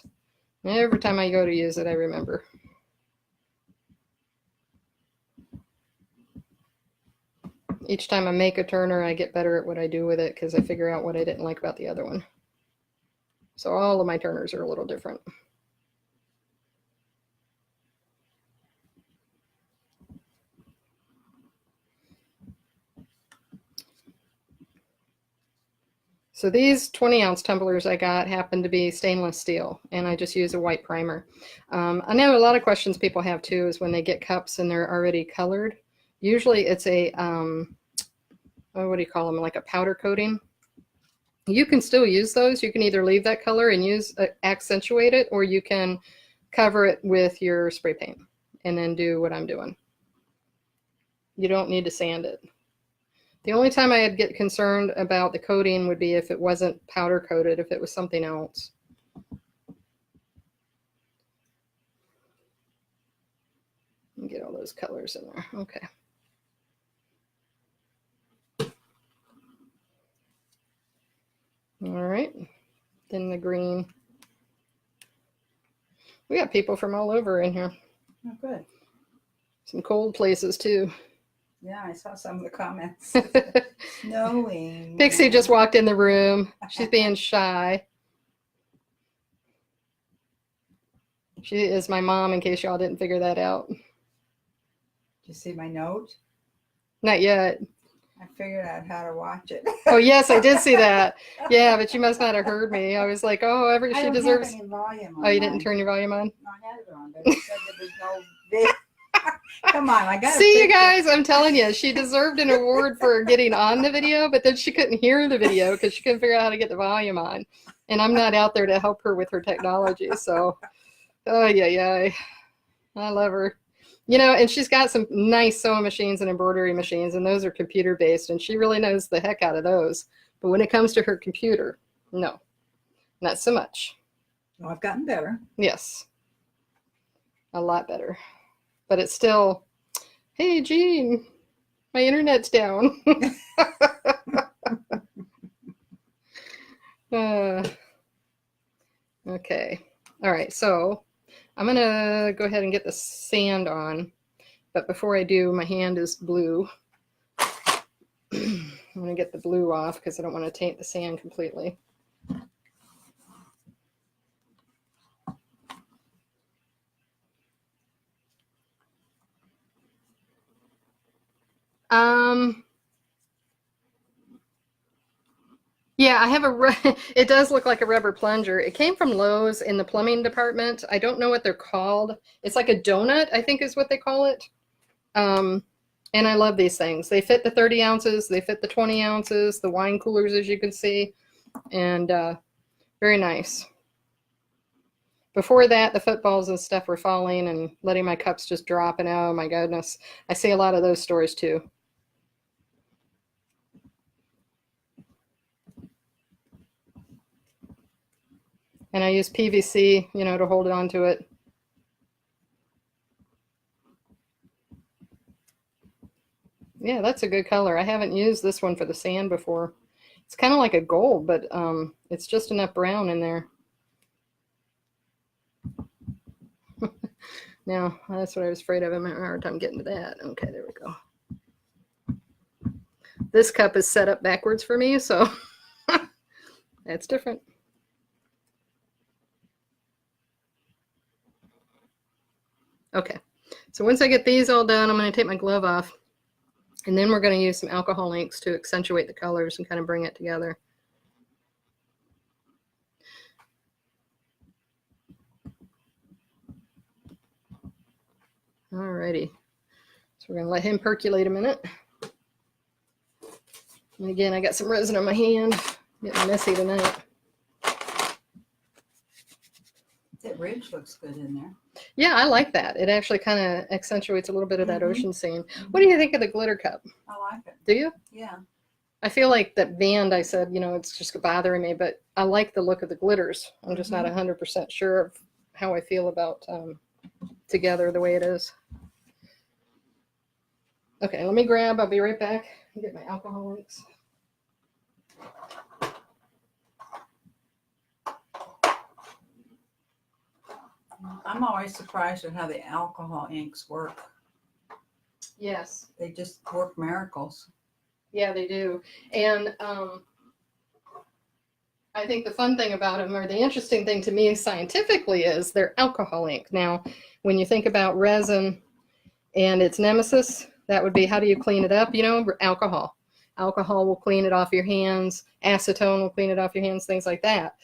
Every time I go to use it, I remember. Each time I make a turner, I get better at what I do with it because I figure out what I didn't like about the other one. So all of my turners are a little different. So these 20-ounce tumblers I got happen to be stainless steel, and I just use a white primer. I know a lot of questions people have too is when they get cups and they're already colored. Usually it's a, what do you call them, like a powder coating. You can still use those. You can either leave that color and use accentuate it, or you can cover it with your spray paint and then do what I'm doing. You don't need to sand it. The only time I'd get concerned about the coating would be if it wasn't powder coated, if it was something else. Get all those colors in there. Okay. All right. Then the green. We got people from all over in here. Oh, good. Some cold places too. Yeah, I saw some of the comments. Snowing. Pixie just walked in the room. She's being shy. She is my mom, in case y'all didn't figure that out. Did you see my note? Not yet. I figured out how to watch it. Oh yes, I did see that. Yeah, but you must not have heard me. I was like, oh, she deserves. Have any volume on Oh, you didn't turn your volume on? No, I had it on, but it said there was no video. Come on, I got to see you guys. I'm telling you, she deserved an award for getting on the video, but then she couldn't hear the video because she couldn't figure out how to get the volume on. And I'm not out there to help her with her technology. So, oh yeah, I love her. You know, and she's got some nice sewing machines and embroidery machines, and those are computer based, and she really knows the heck out of those. But when it comes to her computer, no, not so much. Well, I've gotten better. Yes, a lot better. But it's still, hey, Jean, my internet's down. Okay. All right. So I'm going to go ahead and get the sand on. But before I do, my hand is blue. I'm going to get the blue off because I don't want to taint the sand completely. Yeah, I have it does look like a rubber plunger. It came from Lowe's in the plumbing department. I don't know what they're called. It's like a donut, I think is what they call it. Um, and I love these things. They fit the 30 ounces, they fit the 20 ounces, the wine coolers, as you can see, and very nice. Before that, the footballs and stuff were falling and letting my cups just drop, and oh my goodness, I see a lot of those stories too. And I use PVC, you know, to hold on to it. Yeah, that's a good color. I haven't used this one for the sand before. It's kind of like a gold, but it's just enough brown in there. Now, that's what I was afraid of. I'm having a hard time getting to that. Okay, there we go. This cup is set up backwards for me, so that's different. Okay, so once I get these all done, I'm going to take my glove off, and then we're going to use some alcohol inks to accentuate the colors and kind of bring it together. Alrighty, so we're going to let him percolate a minute. And again, I got some resin on my hand, getting messy tonight. That ridge looks good in there. Yeah, I like that. It actually kind of accentuates a little bit of that ocean scene. What do you think of the glitter cup? I like it. Do you? Yeah. I feel like that band, I said, you know, it's just bothering me, but I like the look of the glitters. I'm just not 100% sure of how I feel about together the way it is. Okay, let me grab, I'll be right back and get my alcohol inks. I'm always surprised at how the alcohol inks work. Yes. They just work miracles. Yeah, they do. And I think the fun thing about them, or the interesting thing to me scientifically, is they're alcohol ink. Now, when you think about resin and its nemesis, that would be, how do you clean it up? You know, alcohol. Alcohol will clean it off your hands. Acetone will clean it off your hands, things like that.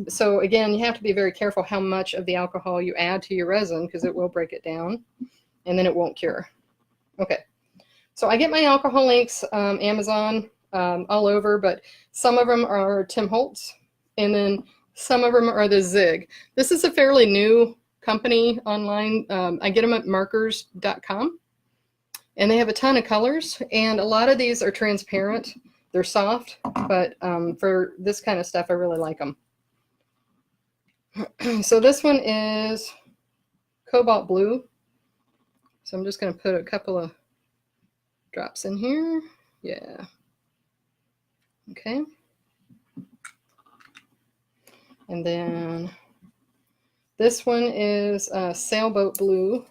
So again, you have to be very careful how much of the alcohol you add to your resin, because it will break it down and then it won't cure. Okay, so I get my alcohol inks, Amazon, all over, but some of them are Tim Holtz, and then some of them are the Zig. This is a fairly new company online. I get them at markers.com, and they have a ton of colors, and a lot of these are transparent. They're soft, but for this kind of stuff, I really like them. So this one is cobalt blue. So I'm just going to put a couple of drops in here. Yeah. Okay. And then this one is sailboat blue.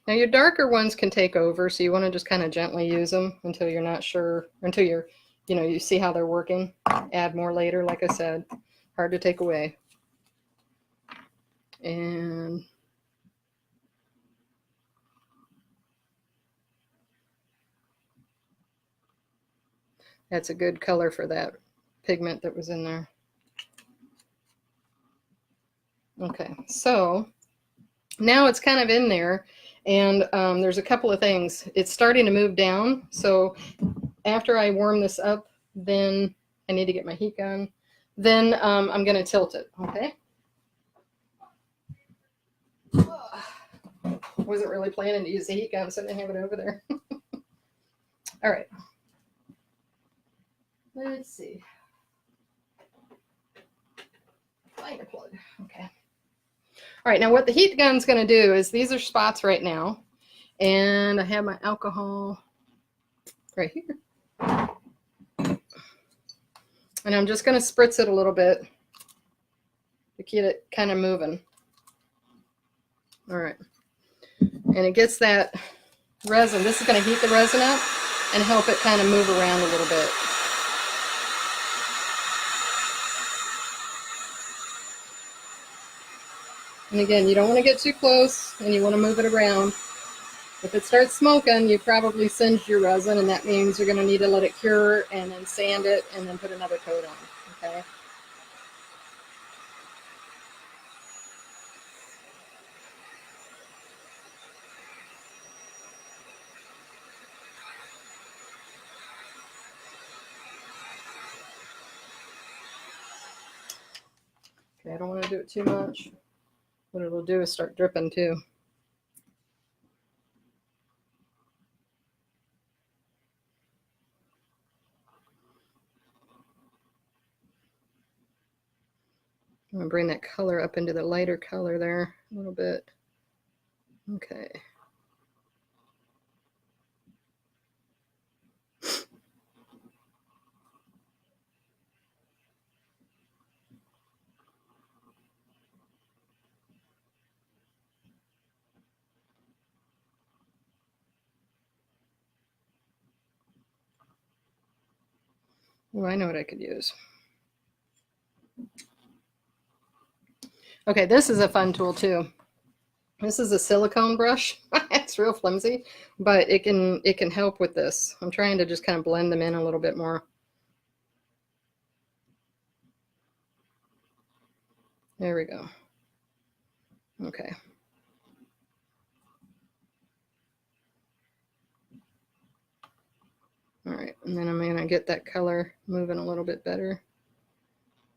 Now your darker ones can take over, so you want to just kind of gently use them until you're not sure, until you're, you know, you see how they're working. Add more later, like I said. Hard to take away. And that's a good color for that pigment that was in there. Okay, so now it's kind of in there, and there's a couple of things. It's starting to move down, so after I warm this up, then I need to get my heat gun. Then I'm going to tilt it, okay? Wasn't really planning to use the heat gun, so I didn't have it over there. All right. Let's see. Find a plug. Okay. All right, now what the heat gun's going to do is, these are spots right now, and I have my alcohol right here. And I'm just going to spritz it a little bit to keep it kind of moving. All right. And it gets that resin. This is going to heat the resin up and help it kind of move around a little bit. And again, you don't want to get too close, and you want to move it around If it starts smoking, you probably singed your resin, and that means you're going to need to let it cure and then sand it and then put another coat on. Okay. Okay, I don't want to do it too much. What it'll do is start dripping too. I'm going to bring that color up into the lighter color there a little bit. Okay. Oh, I know what I could use. Okay, this is a fun tool too. This is a silicone brush. It's real flimsy, but it can help with this. I'm trying to just kind of blend them in a little bit more. There we go. Okay. All right, and then I'm gonna get that color moving a little bit better.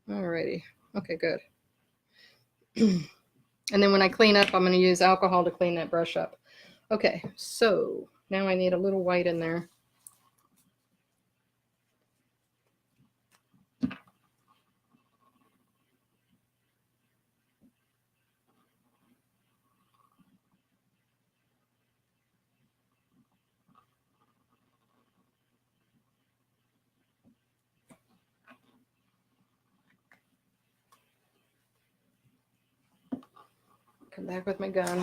Alrighty. Okay, good. And then when I clean up, I'm gonna use alcohol to clean that brush up. Okay, so now I need a little white in there. Come back with my gun.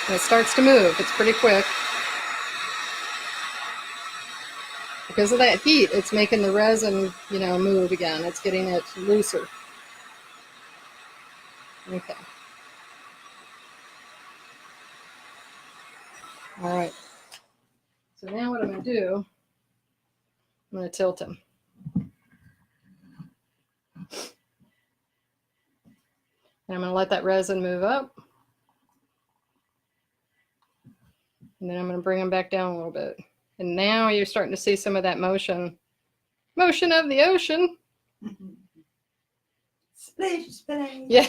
And it starts to move. It's pretty quick. Because of that heat, it's making the resin, you know, move again. It's getting it looser. Okay. All right. So now what I'm going to do, I'm going to tilt him. And I'm going to let that resin move up. And then I'm going to bring him back down a little bit. And now you're starting to see some of that motion. Motion of the ocean. Splish, splash. Yeah.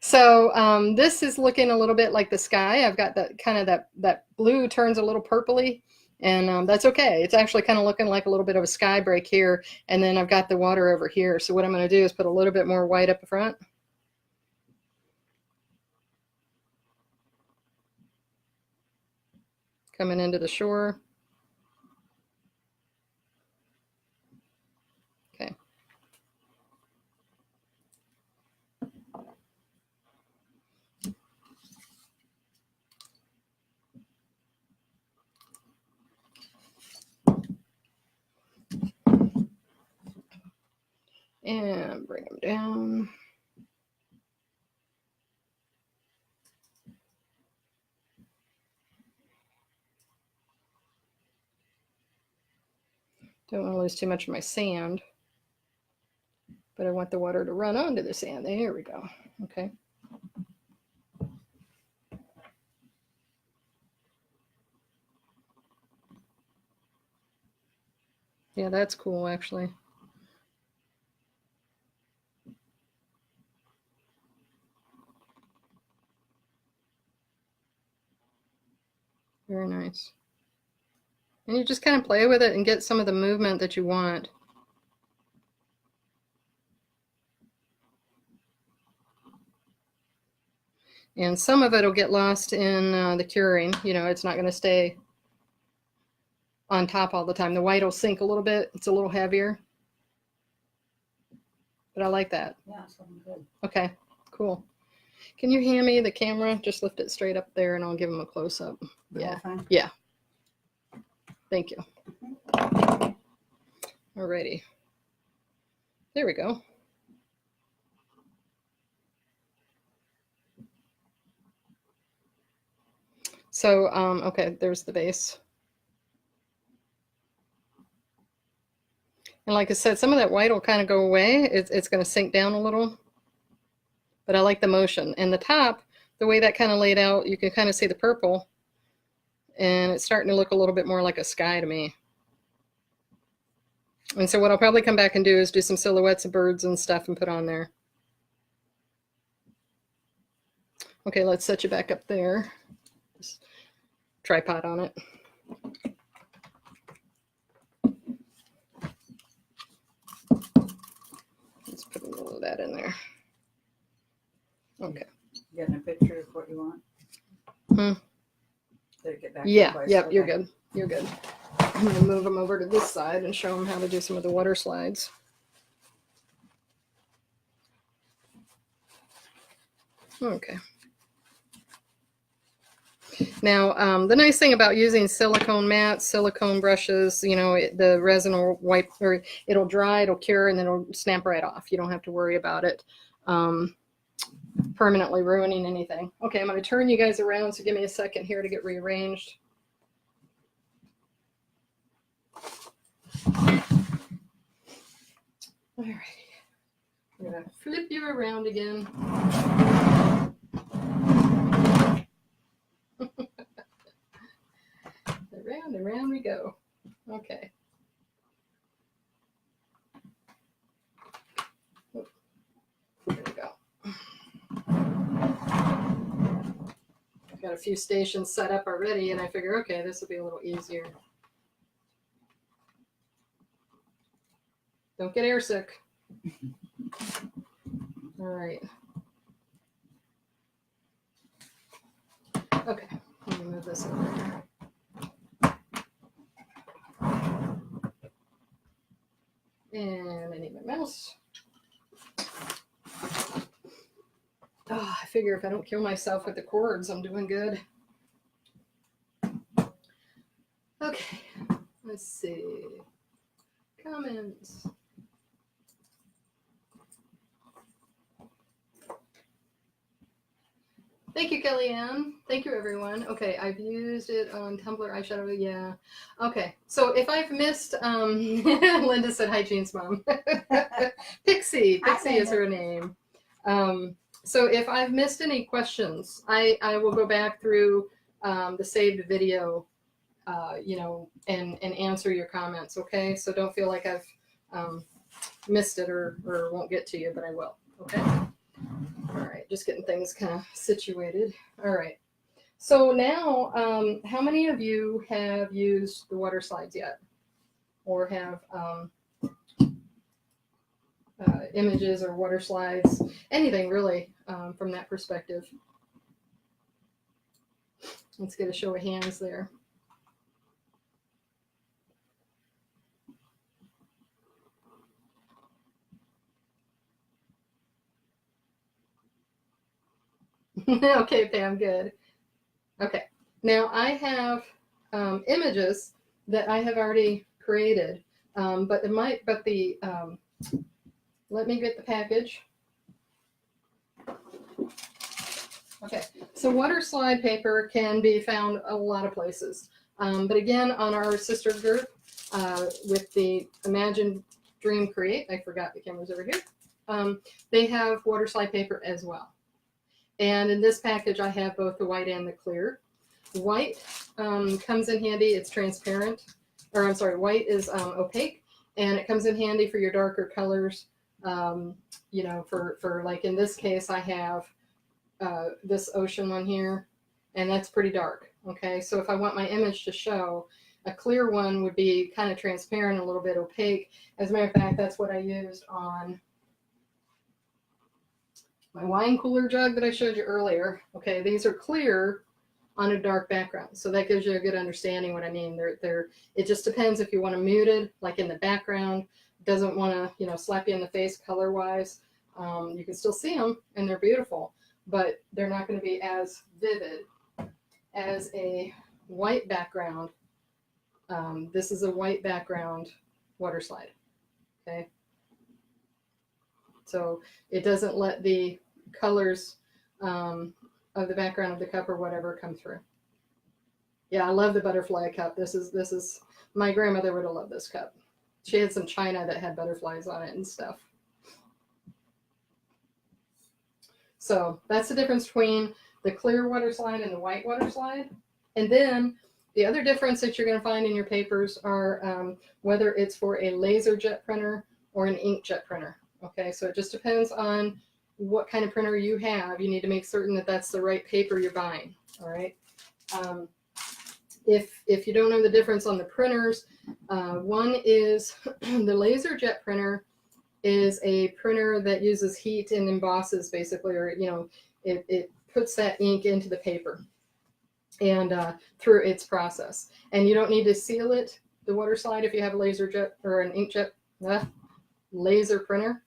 So this is looking a little bit like the sky. I've got that kind of that blue turns a little purpley, and that's okay. It's actually kind of looking like a little bit of a sky break here, and then I've got the water over here. So what I'm going to do is put a little bit more white up the front. Coming into the shore. Okay. And bring them down. Don't want to lose too much of my sand, but I want the water to run onto the sand. There we go. Okay. Yeah, that's cool, actually. Very nice. And you just kind of play with it and get some of the movement that you want. And some of it will get lost in the curing. You know, it's not going to stay on top all the time. The white will sink a little bit. It's a little heavier. But I like that. Yeah, it's looking good. Okay, cool. Can you hand me the camera? Just lift it straight up there and I'll give them a close-up. Yeah, yeah. Thank you. Alrighty. There we go. So, okay, there's the base. And like I said, some of that white will kind of go away. It's going to sink down a little, but I like the motion. And the top, the way that kind of laid out, you can kind of see the purple, and it's starting to look a little bit more like a sky to me. And so what I'll probably come back and do is do some silhouettes of birds and stuff and put on there. Okay, let's set you back up there. Just tripod on it. Let's put a little of that in there. Okay. Getting a picture of what you want? Did it get back Yeah, in place? yep, Okay. you're good. You're good. I'm going to move them over to this side and show them how to do some of the water slides. Okay. Now, the nice thing about using silicone mats, silicone brushes, you know, the resin will wipe, or it'll dry, it'll cure, and then it'll snap right off. You don't have to worry about it permanently ruining anything. Okay, I'm going to turn you guys around, so give me a second here to get rearranged. All right. I'm going to flip you around again. Around and round we go. Okay. Oh, there we go. I've got a few stations set up already, and I figure, okay, this will be a little easier. Don't get airsick. All right. Okay, let me move this over here. And I need my mouse. Oh, I figure if I don't kill myself with the cords, I'm doing good. Okay, let's see. Comments. Thank you, Kellyanne. Thank you, everyone. Okay, I've used it on Tumbler eyeshadow. Yeah. Okay, so if I've missed, Linda said, hi, Jean's mom. Pixie. Pixie is her name. So if I've missed any questions, I will go back through the saved video, you know, and answer your comments, okay? So don't feel like I've missed it or won't get to you, but I will, okay? All right, just getting things kind of situated. All right. So now, how many of you have used the water slides yet? Or have images or water slides, anything really from that perspective? Let's get a show of hands there. Okay, Pam, good. Okay, now I have images that I have already created, but let me get the package. Okay, so water slide paper can be found a lot of places, but again, on our sister group with the Imagine, Dream, Create, I forgot the camera's over here, they have water slide paper as well. And in this package, I have both the white and the clear. White comes in handy. It's transparent, or I'm sorry, white is opaque, and it comes in handy for your darker colors. You know, for like in this case, I have this ocean one here, and that's pretty dark. Okay, so if I want my image to show, a clear one would be kind of transparent, a little bit opaque. As a matter of fact, that's what I used on my wine cooler jug that I showed you earlier. Okay, these are clear on a dark background, so that gives you a good understanding what I mean. It just depends if you want them muted, like in the background, doesn't want to, you know, slap you in the face color wise. You can still see them and they're beautiful, but they're not going to be as vivid as a white background. This is a white background water slide. Okay, so it doesn't let the colors of the background of the cup or whatever come through. Yeah, I love the butterfly cup. This is my grandmother would have loved this cup. She had some china that had butterflies on it and stuff. So that's the difference between the clear water slide and the white water slide. And then the other difference that you're going to find in your papers are whether it's for a laser jet printer or an inkjet printer. Okay, so it just depends on what kind of printer you have. You need to make certain that that's the right paper you're buying. All right. If you don't know the difference on the printers, one is the laser jet printer is a printer that uses heat and embosses basically, or it puts that ink into the paper and through its process. And you don't need to seal it, the water slide, if you have a laser jet or an inkjet laser printer.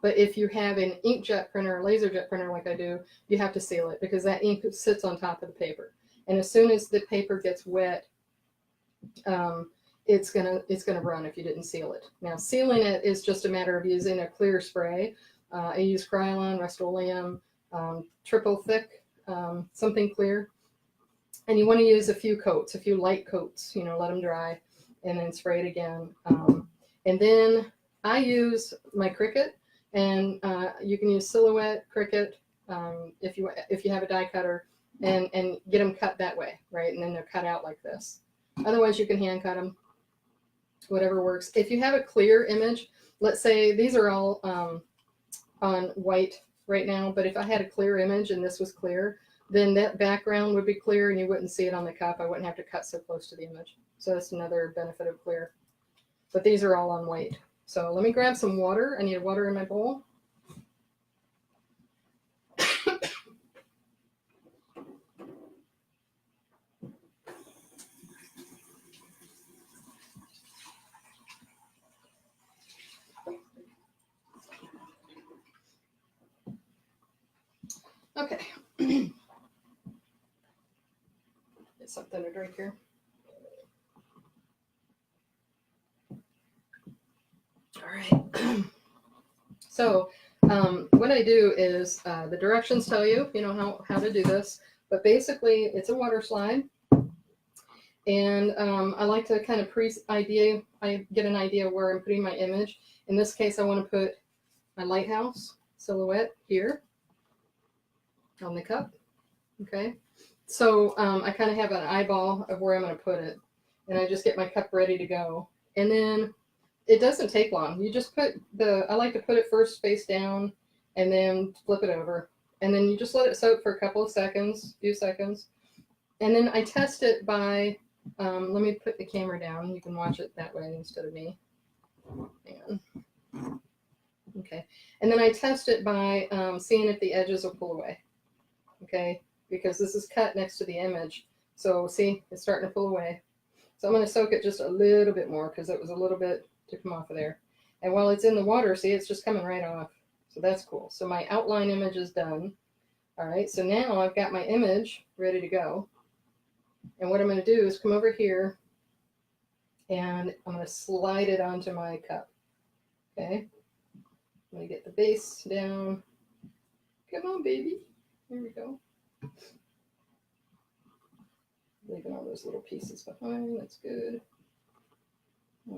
But if you have an inkjet printer or laser jet printer like I do, you have to seal it because that ink sits on top of the paper. And as soon as the paper gets wet, it's gonna run if you didn't seal it. Now, sealing it is just a matter of using a clear spray. I use Krylon, Rust-Oleum, triple thick, something clear. And you want to use a few coats, a few light coats, let them dry, and then spray it again. And then I use my Cricut, and you can use Silhouette, Cricut, if you have a die cutter, and get them cut that way, right? And then they're cut out like this. Otherwise, you can hand cut them, whatever works. If you have a clear image, let's say these are all on white right now, but if I had a clear image and this was clear, then that background would be clear and you wouldn't see it on the cup. I wouldn't have to cut so close to the image. So that's another benefit of clear. But these are all on white. So let me grab some water. I need water in my bowl. Okay. Get something to drink here. All right. So what I do is the directions tell you, how to do this. But basically, it's a water slide. And I like to kind of I get an idea where I'm putting my image. In this case, I want to put my lighthouse silhouette here on the cup. Okay. So I kind of have an eyeball of where I'm going to put it. And I just get my cup ready to go. And then it doesn't take long. You just I like to put it first face down and then flip it over. And then you just let it soak for a couple of seconds, few seconds. And then I test it by, let me put the camera down. You can watch it that way instead of me. Hang on. Okay. And then I test it by seeing if the edges will pull away. Okay. Because this is cut next to the image. So see, it's starting to pull away. So I'm going to soak it just a little bit more because it was a little bit to come off of there. And while it's in the water, see, it's just coming right off. So that's cool. So my outline image is done. All right. So now I've got my image ready to go. And what I'm going to do is come over here and I'm going to slide it onto my cup. Okay. I'm going to get the base down. Come on, baby. Here we go. Leaving all those little pieces behind. That's good.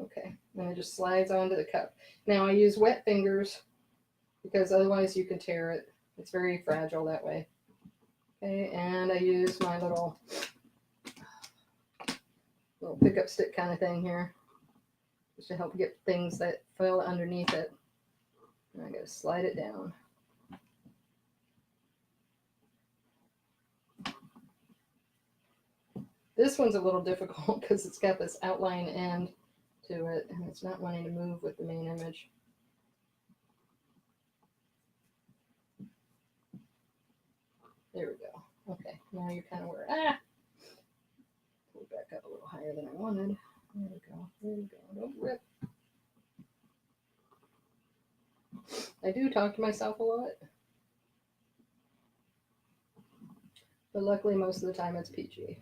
Okay. And it just slides onto the cup. Now I use wet fingers because otherwise you can tear it. It's very fragile that way. Okay. And I use my little pickup stick kind of thing here just to help get things that fell underneath it. And I gotta slide it down. This one's a little difficult because it's got this outline end to it and it's not wanting to move with the main image. There we go. Okay, now you're kind of where, pull it back up a little higher than I wanted. There we go, there we go, don't rip. I do talk to myself a lot, but luckily most of the time it's peachy.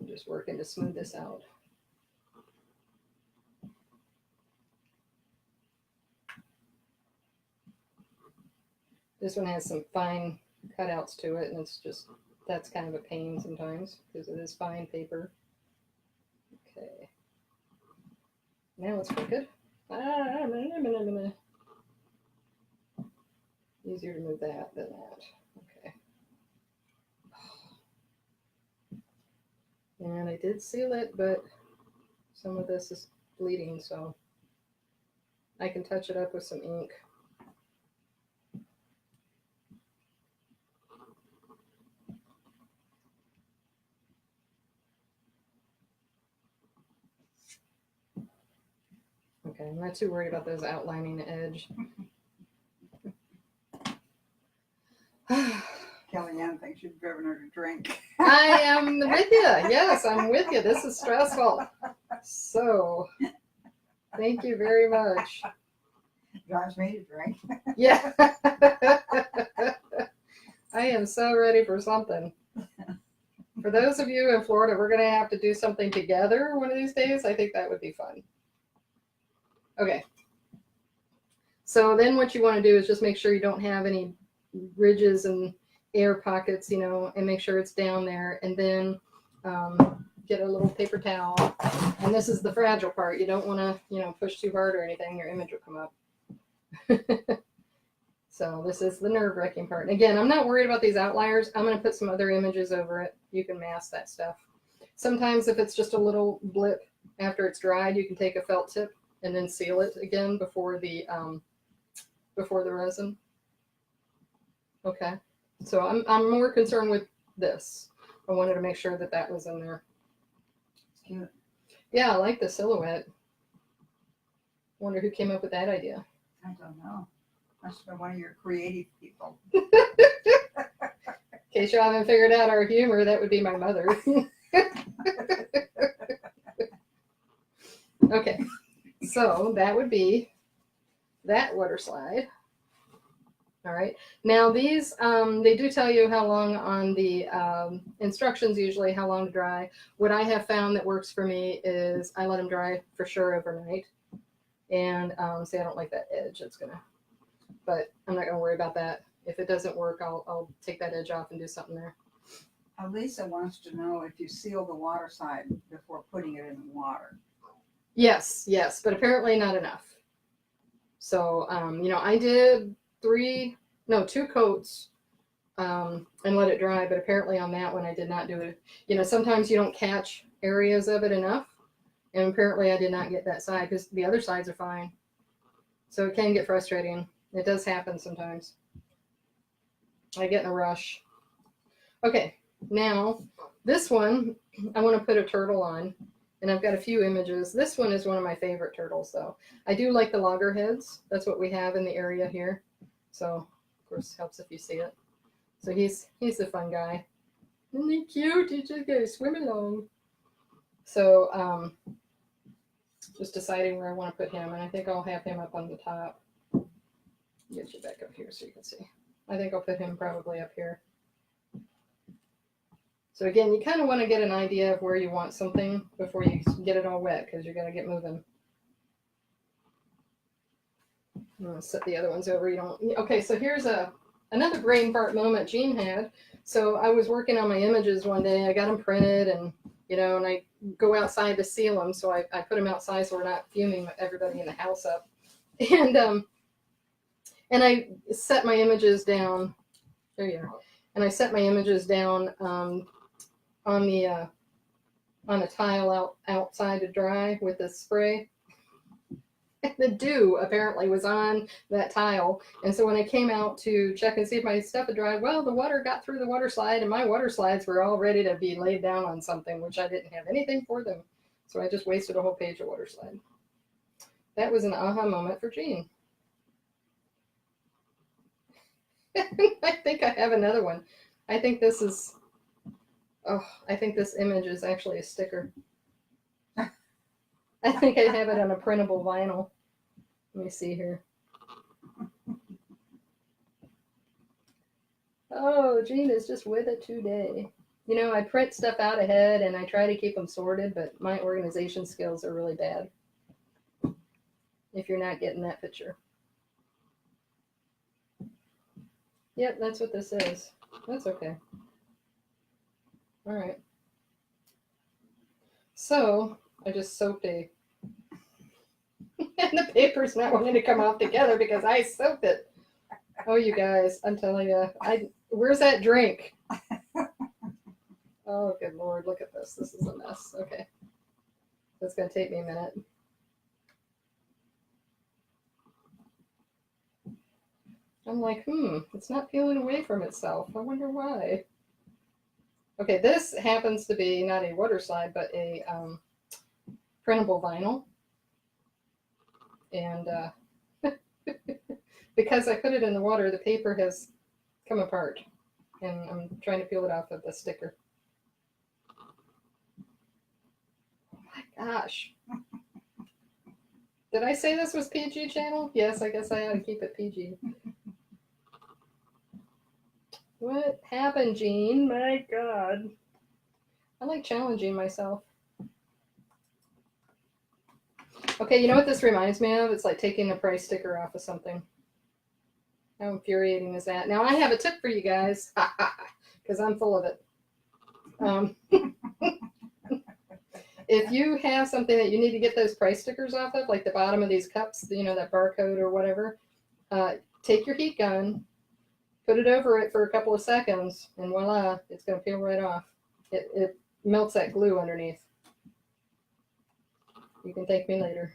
I'm just working to smooth this out. This one has some fine cutouts to it, and it's just, that's kind of a pain sometimes because it is fine paper. Okay. Now it's crooked. Easier to move that than that. Okay. And I did seal it, but some of this is bleeding, so I can touch it up with some ink. Okay, I'm not too worried about those outlining the edge. Kellyanne thinks you've driven her to drink. I am with you. Yes, I'm with you. This is stressful. So, thank you very much. Drives me to drink. Yeah. I am so ready for something. For those of you in Florida, we're going to have to do something together one of these days. I think that would be fun. Okay. So then what you want to do is just make sure you don't have any ridges and air pockets, you know, and make sure it's down there. And then get a little paper towel. And this is the fragile part. You don't want to, you know, push too hard or anything. Your image will come up. So this is the nerve-wracking part. And again, I'm not worried about these outliers. I'm going to put some other images over it. You can mask that stuff. Sometimes if it's just a little blip after it's dried, you can take a felt tip and then seal it again before the resin. Okay, so I'm more concerned with this. I wanted to make sure that that was in there. It's cute. Yeah, I like the silhouette. Wonder who came up with that idea. I don't know. Must have been one of your creative people. In case you haven't figured out our humor, that would be my mother. Okay, so that would be that water slide. All right. Now these, they do tell you how long on the instructions, usually how long to dry. What I have found that works for me is I let them dry for sure overnight. And see, I don't like that edge. It's gonna, but I'm not gonna worry about that. If it doesn't work, I'll take that edge off and do something there. Lisa wants to know if you seal the water side before putting it in the water. Yes, yes, but apparently not enough. So, you know, I did 2 coats and let it dry, but apparently on that one I did not do it. You know, sometimes you don't catch areas of it enough, and apparently I did not get that side because the other sides are fine. So it can get frustrating. It does happen sometimes. I get in a rush. Okay, now this one I want to put a turtle on, and I've got a few images. This one is one of my favorite turtles, though. I do like the loggerheads. That's what we have in the area here. So, of course, helps if you see it. So he's a fun guy. Isn't he cute? He's just going to swim along. So, just deciding where I want to put him, and I think I'll have him up on the top. Get you back up here so you can see. I think I'll put him probably up here. So again, you kind of want to get an idea of where you want something before you get it all wet, because you're going to get moving. I'm going to set the other ones over. You don't. Okay, so here's another brain fart moment Jean had. So I was working on my images one day. I got them printed, and you know, and I go outside to seal them. So I put them outside so we're not fuming everybody in the house up. And I set my images down. There you are. And I set my images down on a tile outside to dry with a spray. The dew apparently was on that tile, and so when I came out to check and see if my stuff had dried, well, the water got through the water slide, and my water slides were all ready to be laid down on something, which I didn't have anything for them. So I just wasted a whole page of water slide. That was an aha moment for Jean. I think I have another one. I think this is, I think this image is actually a sticker. I think I have it on a printable vinyl. Let me see here. Oh, Jean is just with it today. You know, I print stuff out ahead and I try to keep them sorted, but my organization skills are really bad. If you're not getting that picture. Yep, that's what this is. That's okay. All right. So I just soaked a, and the paper's not wanting to come off together because I soaked it. Oh, you guys, I'm telling you, where's that drink? Oh, good Lord, look at this. This is a mess. Okay. That's going to take me a minute. I'm like, it's not peeling away from itself. I wonder why. Okay, this happens to be not a water slide, but a printable vinyl. And because I put it in the water, the paper has come apart. And I'm trying to peel it off of the sticker. Oh my gosh. Did I say this was PG channel? Yes, I guess I ought to keep it PG. What happened, Jean? My God. I like challenging myself. Okay, you know what this reminds me of? It's like taking a price sticker off of something. How infuriating is that? Now, I have a tip for you guys, because I'm full of it. If you have something that you need to get those price stickers off of, like the bottom of these cups, you know, that barcode or whatever, take your heat gun, put it over it for a couple of seconds, and voila, it's going to peel right off. It melts that glue underneath. You can thank me later.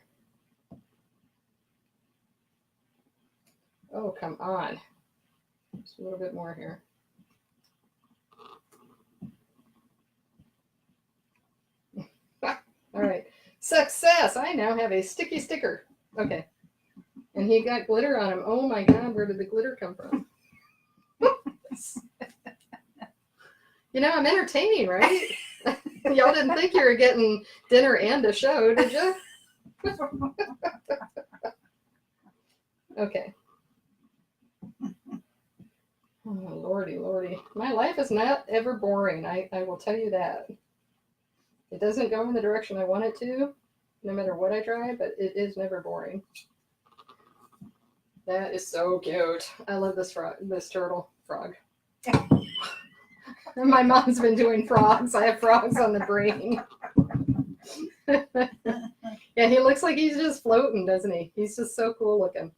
Oh, come on. Just a little bit more here. All right. Success! I now have a sticky sticker. Okay. And he got glitter on him. Oh my God, where did the glitter come from? You know, I'm entertaining, right? Y'all didn't think you were getting dinner and a show, did you? Okay. Oh, lordy, lordy. My life is not ever boring. I will tell you that. It doesn't go in the direction I want it to, no matter what I try, but it is never boring. That is so cute. I love this turtle frog. My mom's been doing frogs. I have frogs on the brain. Yeah, he looks like he's just floating, doesn't he? He's just so cool looking.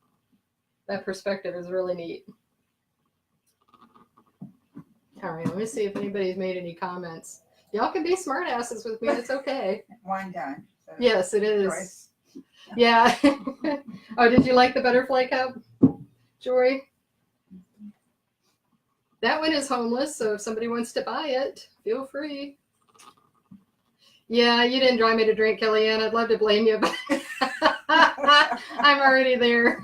That perspective is really neat. All right, let me see if anybody's made any comments. Y'all can be smartasses with me. It's okay. Wine time. So Yes, it is. choice. Yeah. Oh, did you like the butterfly cup, Joy? That one is homeless, so if somebody wants to buy it, feel free. Yeah, you didn't drive me to drink, Kellyanne. I'd love to blame you, but I'm already there.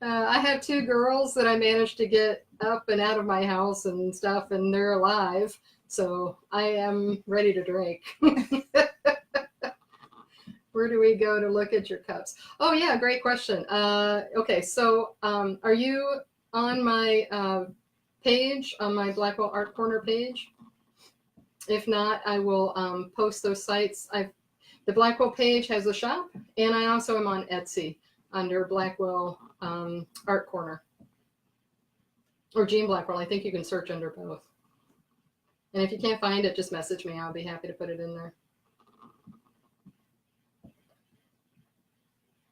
I have two girls that I managed to get up and out of my house and stuff, and they're alive, so I am ready to drink. Where do we go to look at your cups? Oh, yeah, great question. Okay, so are you on my page, on my Blackwell Art Corner page? If not, I will post those sites. The Blackwell page has a shop, and I also am on Etsy under Blackwell Art Corner. Or Jean Blackwell. I think you can search under both. And if you can't find it, just message me. I'll be happy to put it in there.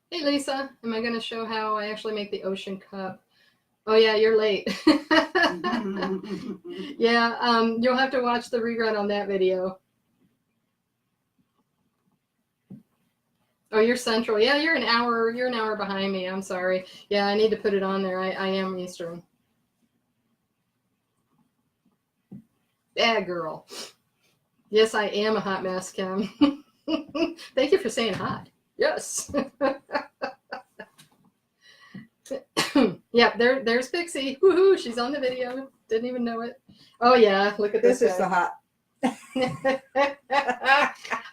Hey, Lisa. Am I going to show how I actually make the ocean cup? Oh, yeah, you're late. Yeah, you'll have to watch the rerun on that video. Oh, you're Central. Yeah, you're an hour behind me. I'm sorry. Yeah, I need to put it on there. I am Eastern. Yeah, girl. Yes, I am a hot mess, Kim. Thank you for saying hot. Yes. Yeah, there's Pixie. Woohoo, she's on the video. Didn't even know it. Oh yeah, look at this. This is the hot.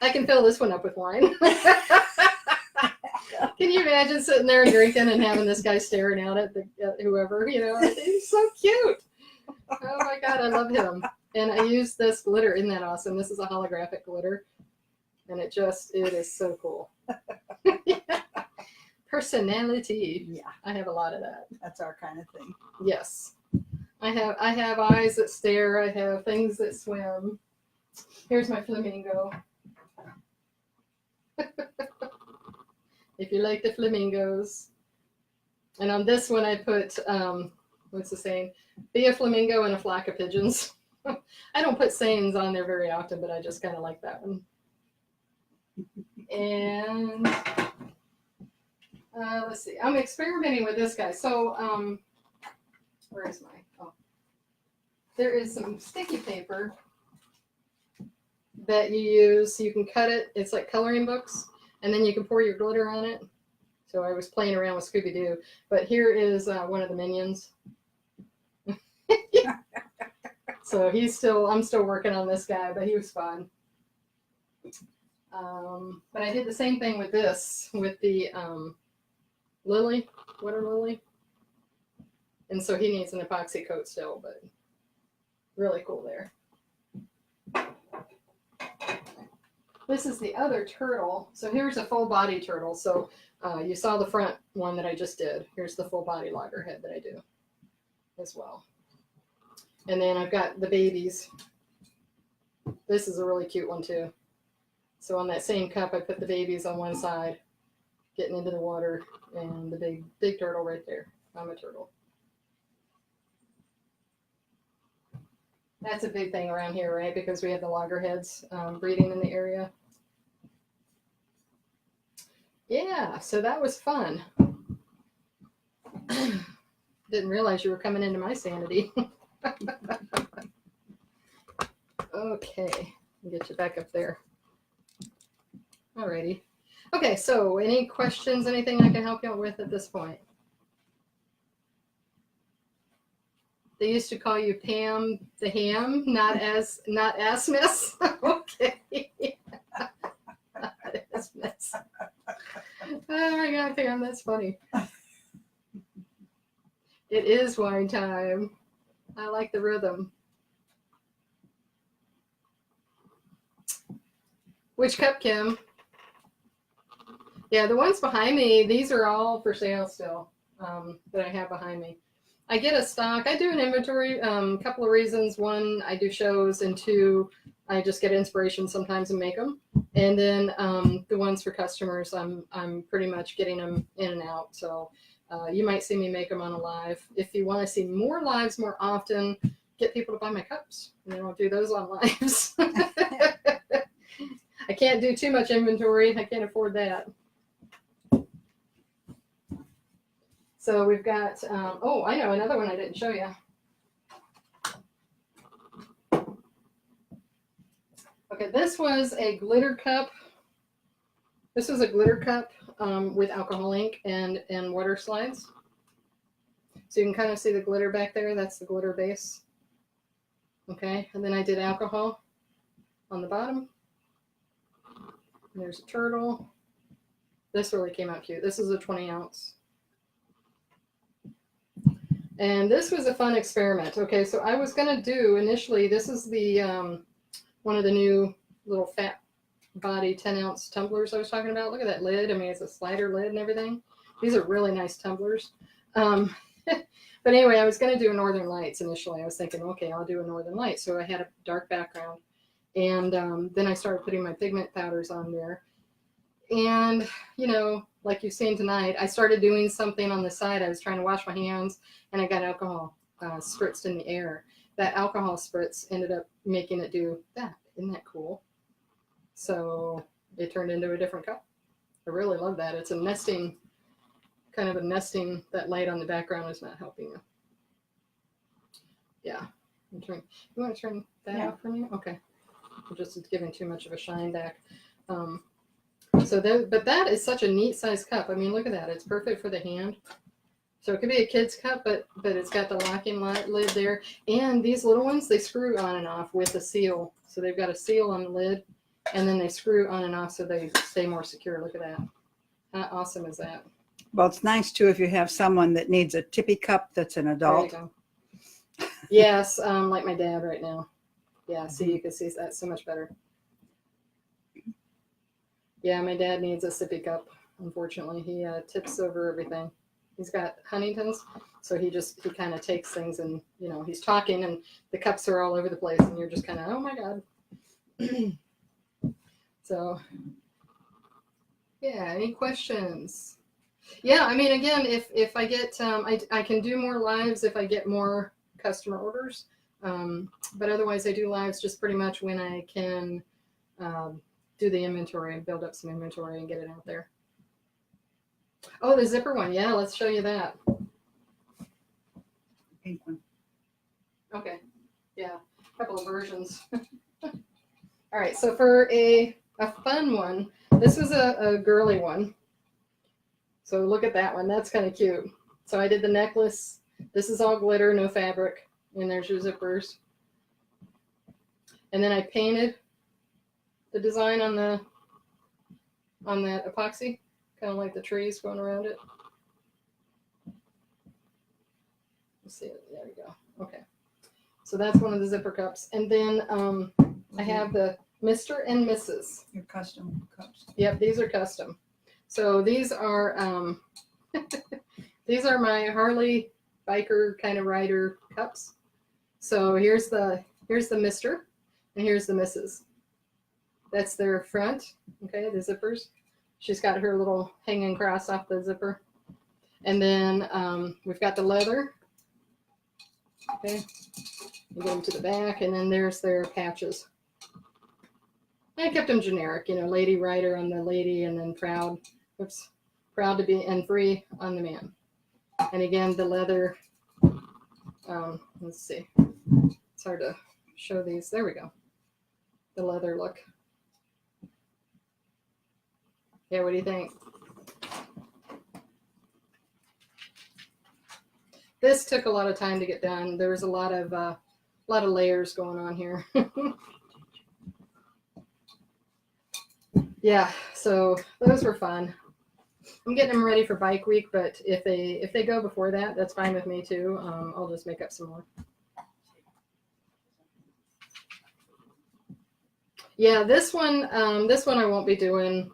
I can fill this one up with wine. Can you imagine sitting there and drinking and having this guy staring out at whoever, you know? He's so cute. Oh my God, I love him. And I use this glitter. Isn't that awesome? This is a holographic glitter. And it is so cool. Yeah. Personality. Yeah, I have a lot of that. that's our kind of thing. Yes. I have eyes that stare. I have things that swim. Here's my flamingo. If you like the flamingos. And on this one I put, what's the saying? Be a flamingo and a flock of pigeons. I don't put sayings on there very often, but I just kind of like that one. And let's see. I'm experimenting with this guy. So, where is my? Oh, there is some sticky paper that you use. You can cut it. It's like coloring books, and then you can pour your glitter on it. So I was playing around with Scooby-Doo, but here is one of the minions. So I'm still working on this guy, but he was fun. But I did the same thing with this, with the lily, water lily. And so he needs an epoxy coat still, but really cool there. This is the other turtle. So here's a full body turtle. So you saw the front one that I just did. Here's the full body loggerhead that I do as well. And then I've got the babies. This is a really cute one too. So on that same cup, I put the babies on one side, getting into the water, and the big turtle right there. I'm a turtle. That's a big thing around here, right? Because we have the loggerheads breeding in the area. Yeah, so that was fun. Didn't realize you were coming into my sanity. Okay, I'll get you back up there. Alrighty. Okay, so any questions, anything I can help you out with at this point? They used to call you Pam the Ham, not Asmus. Okay. Not Asmus. Oh my God, Pam, that's funny. It is wine time. I like the rhythm. Which cup, Kim? Yeah, the ones behind me, these are all for sale still, that I have behind me. I get a stock. I do an inventory, a couple of reasons. One, I do shows, and two, I just get inspiration sometimes and make them. And then the ones for customers, I'm pretty much getting them in and out. So you might see me make them on a live. If you want to see more lives more often, get people to buy my cups, and then I'll do those on lives. I can't do too much inventory. I can't afford that. So we've got, oh, I know another one I didn't show you. Okay, this was a glitter cup. This was a glitter cup with alcohol ink and Waterslides. So you can kind of see the glitter back there. That's the glitter base. Okay, and then I did alcohol on the bottom. And there's a turtle. This really came out cute. This is a 20 ounce. And this was a fun experiment. Okay, so I was gonna do initially, this is the one of the new little fat body 10 ounce tumblers I was talking about. Look at that lid. I mean, it's a slider lid and everything. These are really nice tumblers. But anyway, I was gonna do a Northern Lights initially. I was thinking, okay, I'll do a Northern Light. So I had a dark background. And then I started putting my pigment powders on there. And, you know, like you've seen tonight, I started doing something on the side. I was trying to wash my hands, and I got alcohol spritzed in the air. That alcohol spritz ended up making it do that. Isn't that cool? So it turned into a different cup. I really love that. It's a nesting, kind of a nesting. That light on the background is not helping you. Yeah. You want to turn that off for me? Okay. I'm just giving too much of a shine back. But that is such a neat size cup. I mean, look at that. It's perfect for the hand. So it could be a kid's cup, but it's got the locking lid there. And these little ones, they screw on and off with a seal. So they've got a seal on the lid, and then they screw on and off so they stay more secure. Look at that. How awesome is that? Well, it's nice too if you have someone that needs a tippy cup that's an adult. There you go. Yes, like my dad right now. Yeah, see, you can see that so much better. Yeah, my dad needs a sippy cup. unfortunately. He tips over everything. He's got Huntington's, so he kind of takes things and, he's talking and the cups are all over the place and you're just kind of, oh my God. So, yeah, any questions? Yeah, I mean, again, if I get, I can do more lives if I get more customer orders. But otherwise, I do lives just pretty much when I can do the inventory and build up some inventory and get it out there. Oh, the zipper one. Yeah, let's show you that. Pink one. Okay. Yeah, a couple of versions. All right, so for a fun one, this was a girly one. So look at that one. That's kind of cute. So I did the necklace. This is all glitter, no fabric. And there's your zippers. And then I painted the design on that epoxy, kind of like the trees going around it. Let's see. There we go. Okay. So that's one of the zipper cups. And then I have the Mr. and Mrs. Your custom cups. Yep, these are custom. So these are these are my Harley biker kind of rider cups. So here's the Mr. and here's the Mrs. That's their front. Okay, the zippers. She's got her little hanging cross off the zipper. And then we've got the leather. Okay, we go to the back, and then there's their patches. I kept them generic, lady rider on the lady, and then proud to be and free on the man. And again, the leather. Let's see. It's hard to show these. There we go. The leather look. Yeah, what do you think? This took a lot of time to get done. There was a lot of layers going on here. Yeah, so those were fun. I'm getting them ready for bike week, but if they go before that, that's fine with me too. I'll just make up some more. Yeah, this one I won't be doing.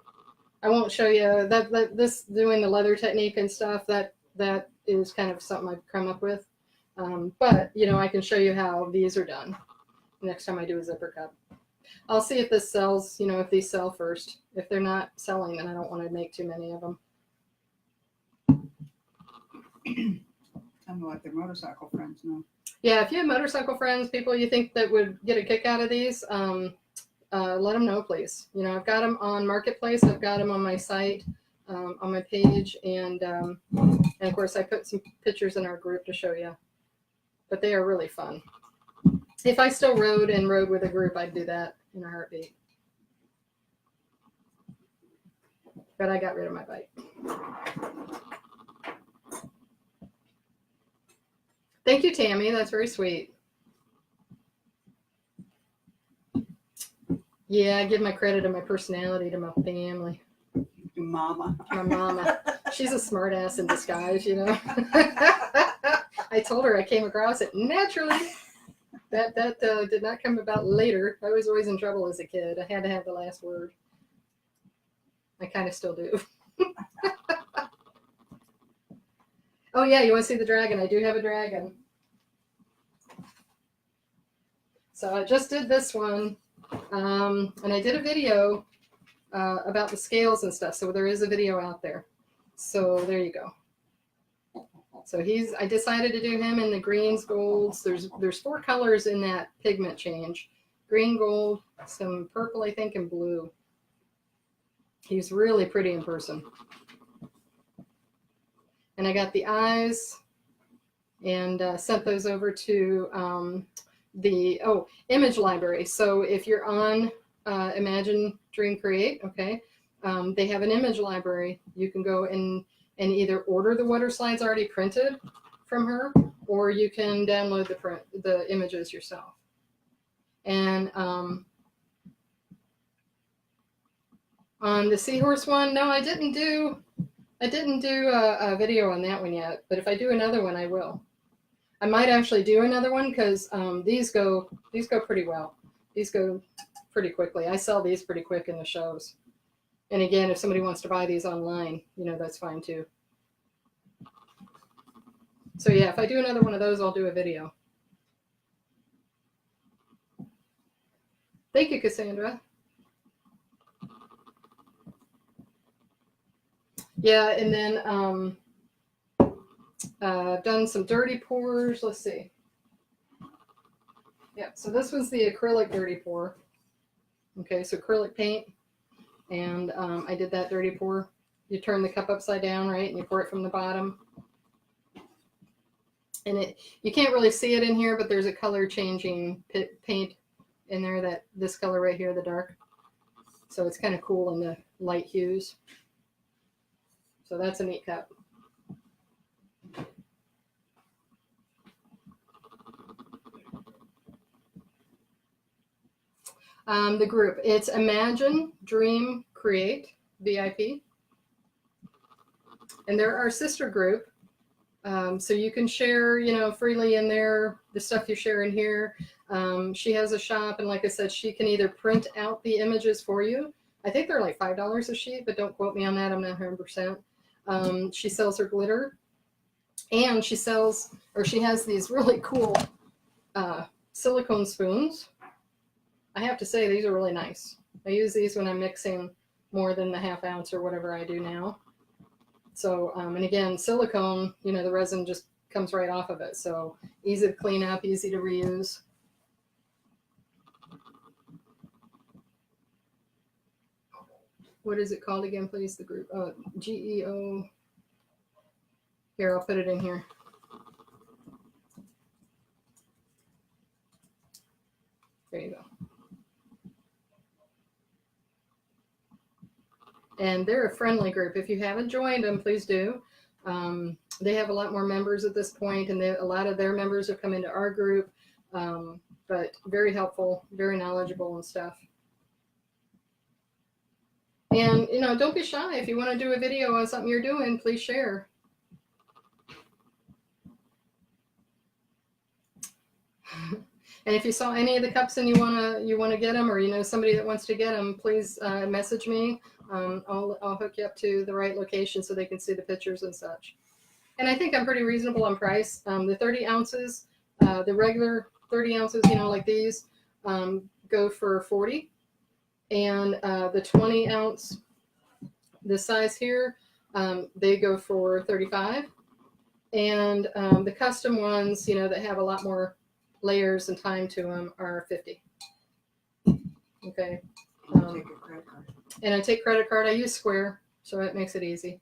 I won't show you this doing the leather technique and stuff. That is kind of something I've come up with. But I can show you how these are done next time I do a zipper cup. I'll see if this sells, if these sell first. If they're not selling, then I don't want to make too many of them. Kind of like their motorcycle friends, no? Yeah, if you have motorcycle friends, people you think that would get a kick out of these, let them know, please. I've got them on Marketplace. I've got them on my site, on my page, and of course I put some pictures in our group to show you. But they are really fun. If I still rode with a group, I'd do that in a heartbeat. But I got rid of my bike. Thank you, Tammy. That's very sweet. Yeah, I give my credit and my personality to my family. Your mama. My mama. She's a smart ass in disguise, I told her I came across it naturally. That did not come about later. I was always in trouble as a kid. I had to have the last word. I kind of still do. Oh yeah, you want to see the dragon? I do have a dragon. So I just did this one, and I did a video about the scales and stuff. So there is a video out there. So there you go. So I decided to do him in the greens, golds. There's 4 colors in that pigment change. Green, gold, some purple, I think, and blue. He's really pretty in person. And I got the eyes and sent those over to the image library. So if you're on Imagine, Dream, Create, okay, they have an image library. You can go and either order the Waterslides already printed from her, or you can download the images yourself. And on the seahorse one, no, I didn't do a video on that one yet, but if I do another one, I will. I might actually do another one because these go pretty well. These go pretty quickly. I sell these pretty quick in the shows. And again, if somebody wants to buy these online, you know, that's fine too. So yeah, if I do another one of those, I'll do a video. Thank you, Cassandra. Yeah, and then done some dirty pours. Let's see. Yeah, so this was the acrylic dirty pour. Okay, so acrylic paint. And I did that dirty pour. You turn the cup upside down, right? And you pour it from the bottom. And you can't really see it in here, but there's a color changing paint in there, that this color right here, the dark. So it's kind of cool in the light hues. So that's a neat cup. The group, it's Imagine, Dream, Create, VIP. And they're our sister group. So you can share, you know, freely in there, the stuff you share in here. She has a shop, and like I said, she can either print out the images for you. I think they're like $5 a sheet, but don't quote me on that. I'm not 100%. She sells her glitter, and she sells, or she has these really cool silicone spoons. I have to say, these are really nice. I use these when I'm mixing more than the ½ ounce or whatever I do now. So, and again, silicone, you know, the resin just comes right off of it. So easy to clean up, easy to reuse. What is it called again, please? The group, GEO. Here, I'll put it in here. There you go. And they're a friendly group. If you haven't joined them, please do. They have a lot more members at this point, and a lot of their members have come into our group, but very helpful, very knowledgeable and stuff. And, you know, don't be shy. If you want to do a video on something you're doing, please share. And if you saw any of the cups and you wanna get them, or you know somebody that wants to get them, please message me. I'll hook you up to the right location so they can see the pictures and such. And I think I'm pretty reasonable on price. The 30 ounces, the regular 30 ounces, you know, like these, go for $40, and the 20 ounce, this size here, they go for $35, and the custom ones, you know, that have a lot more layers and time to them are $50. Okay. Take a credit card. And I take credit card. I use Square, so it makes it easy.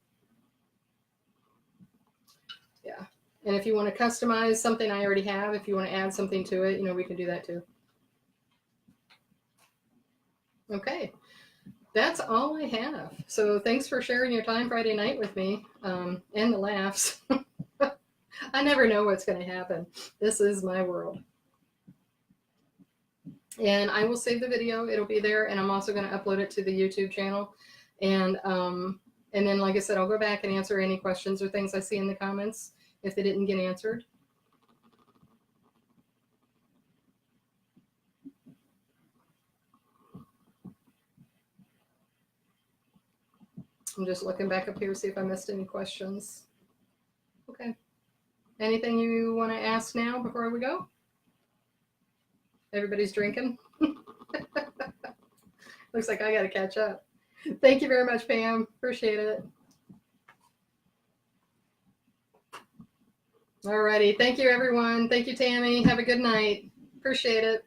Yeah. And if you want to customize something I already have, if you want to add something to it, you know, we can do that too. Okay. That's all I have. So thanks for sharing your time Friday night with me, and the laughs. I never know what's going to happen. This is my world. And I will save the video. It'll be there, and I'm also going to upload it to the YouTube channel. And then, like I said, I'll go back and answer any questions or things I see in the comments if they didn't get answered. I'm just looking back up here to see if I missed any questions. Okay. Anything you want to ask now before we go? Everybody's drinking. Looks like I got to catch up. Thank you very much, Pam. Appreciate it. All righty. Thank you, everyone. Thank you, Tammy. Have a good night. Appreciate it.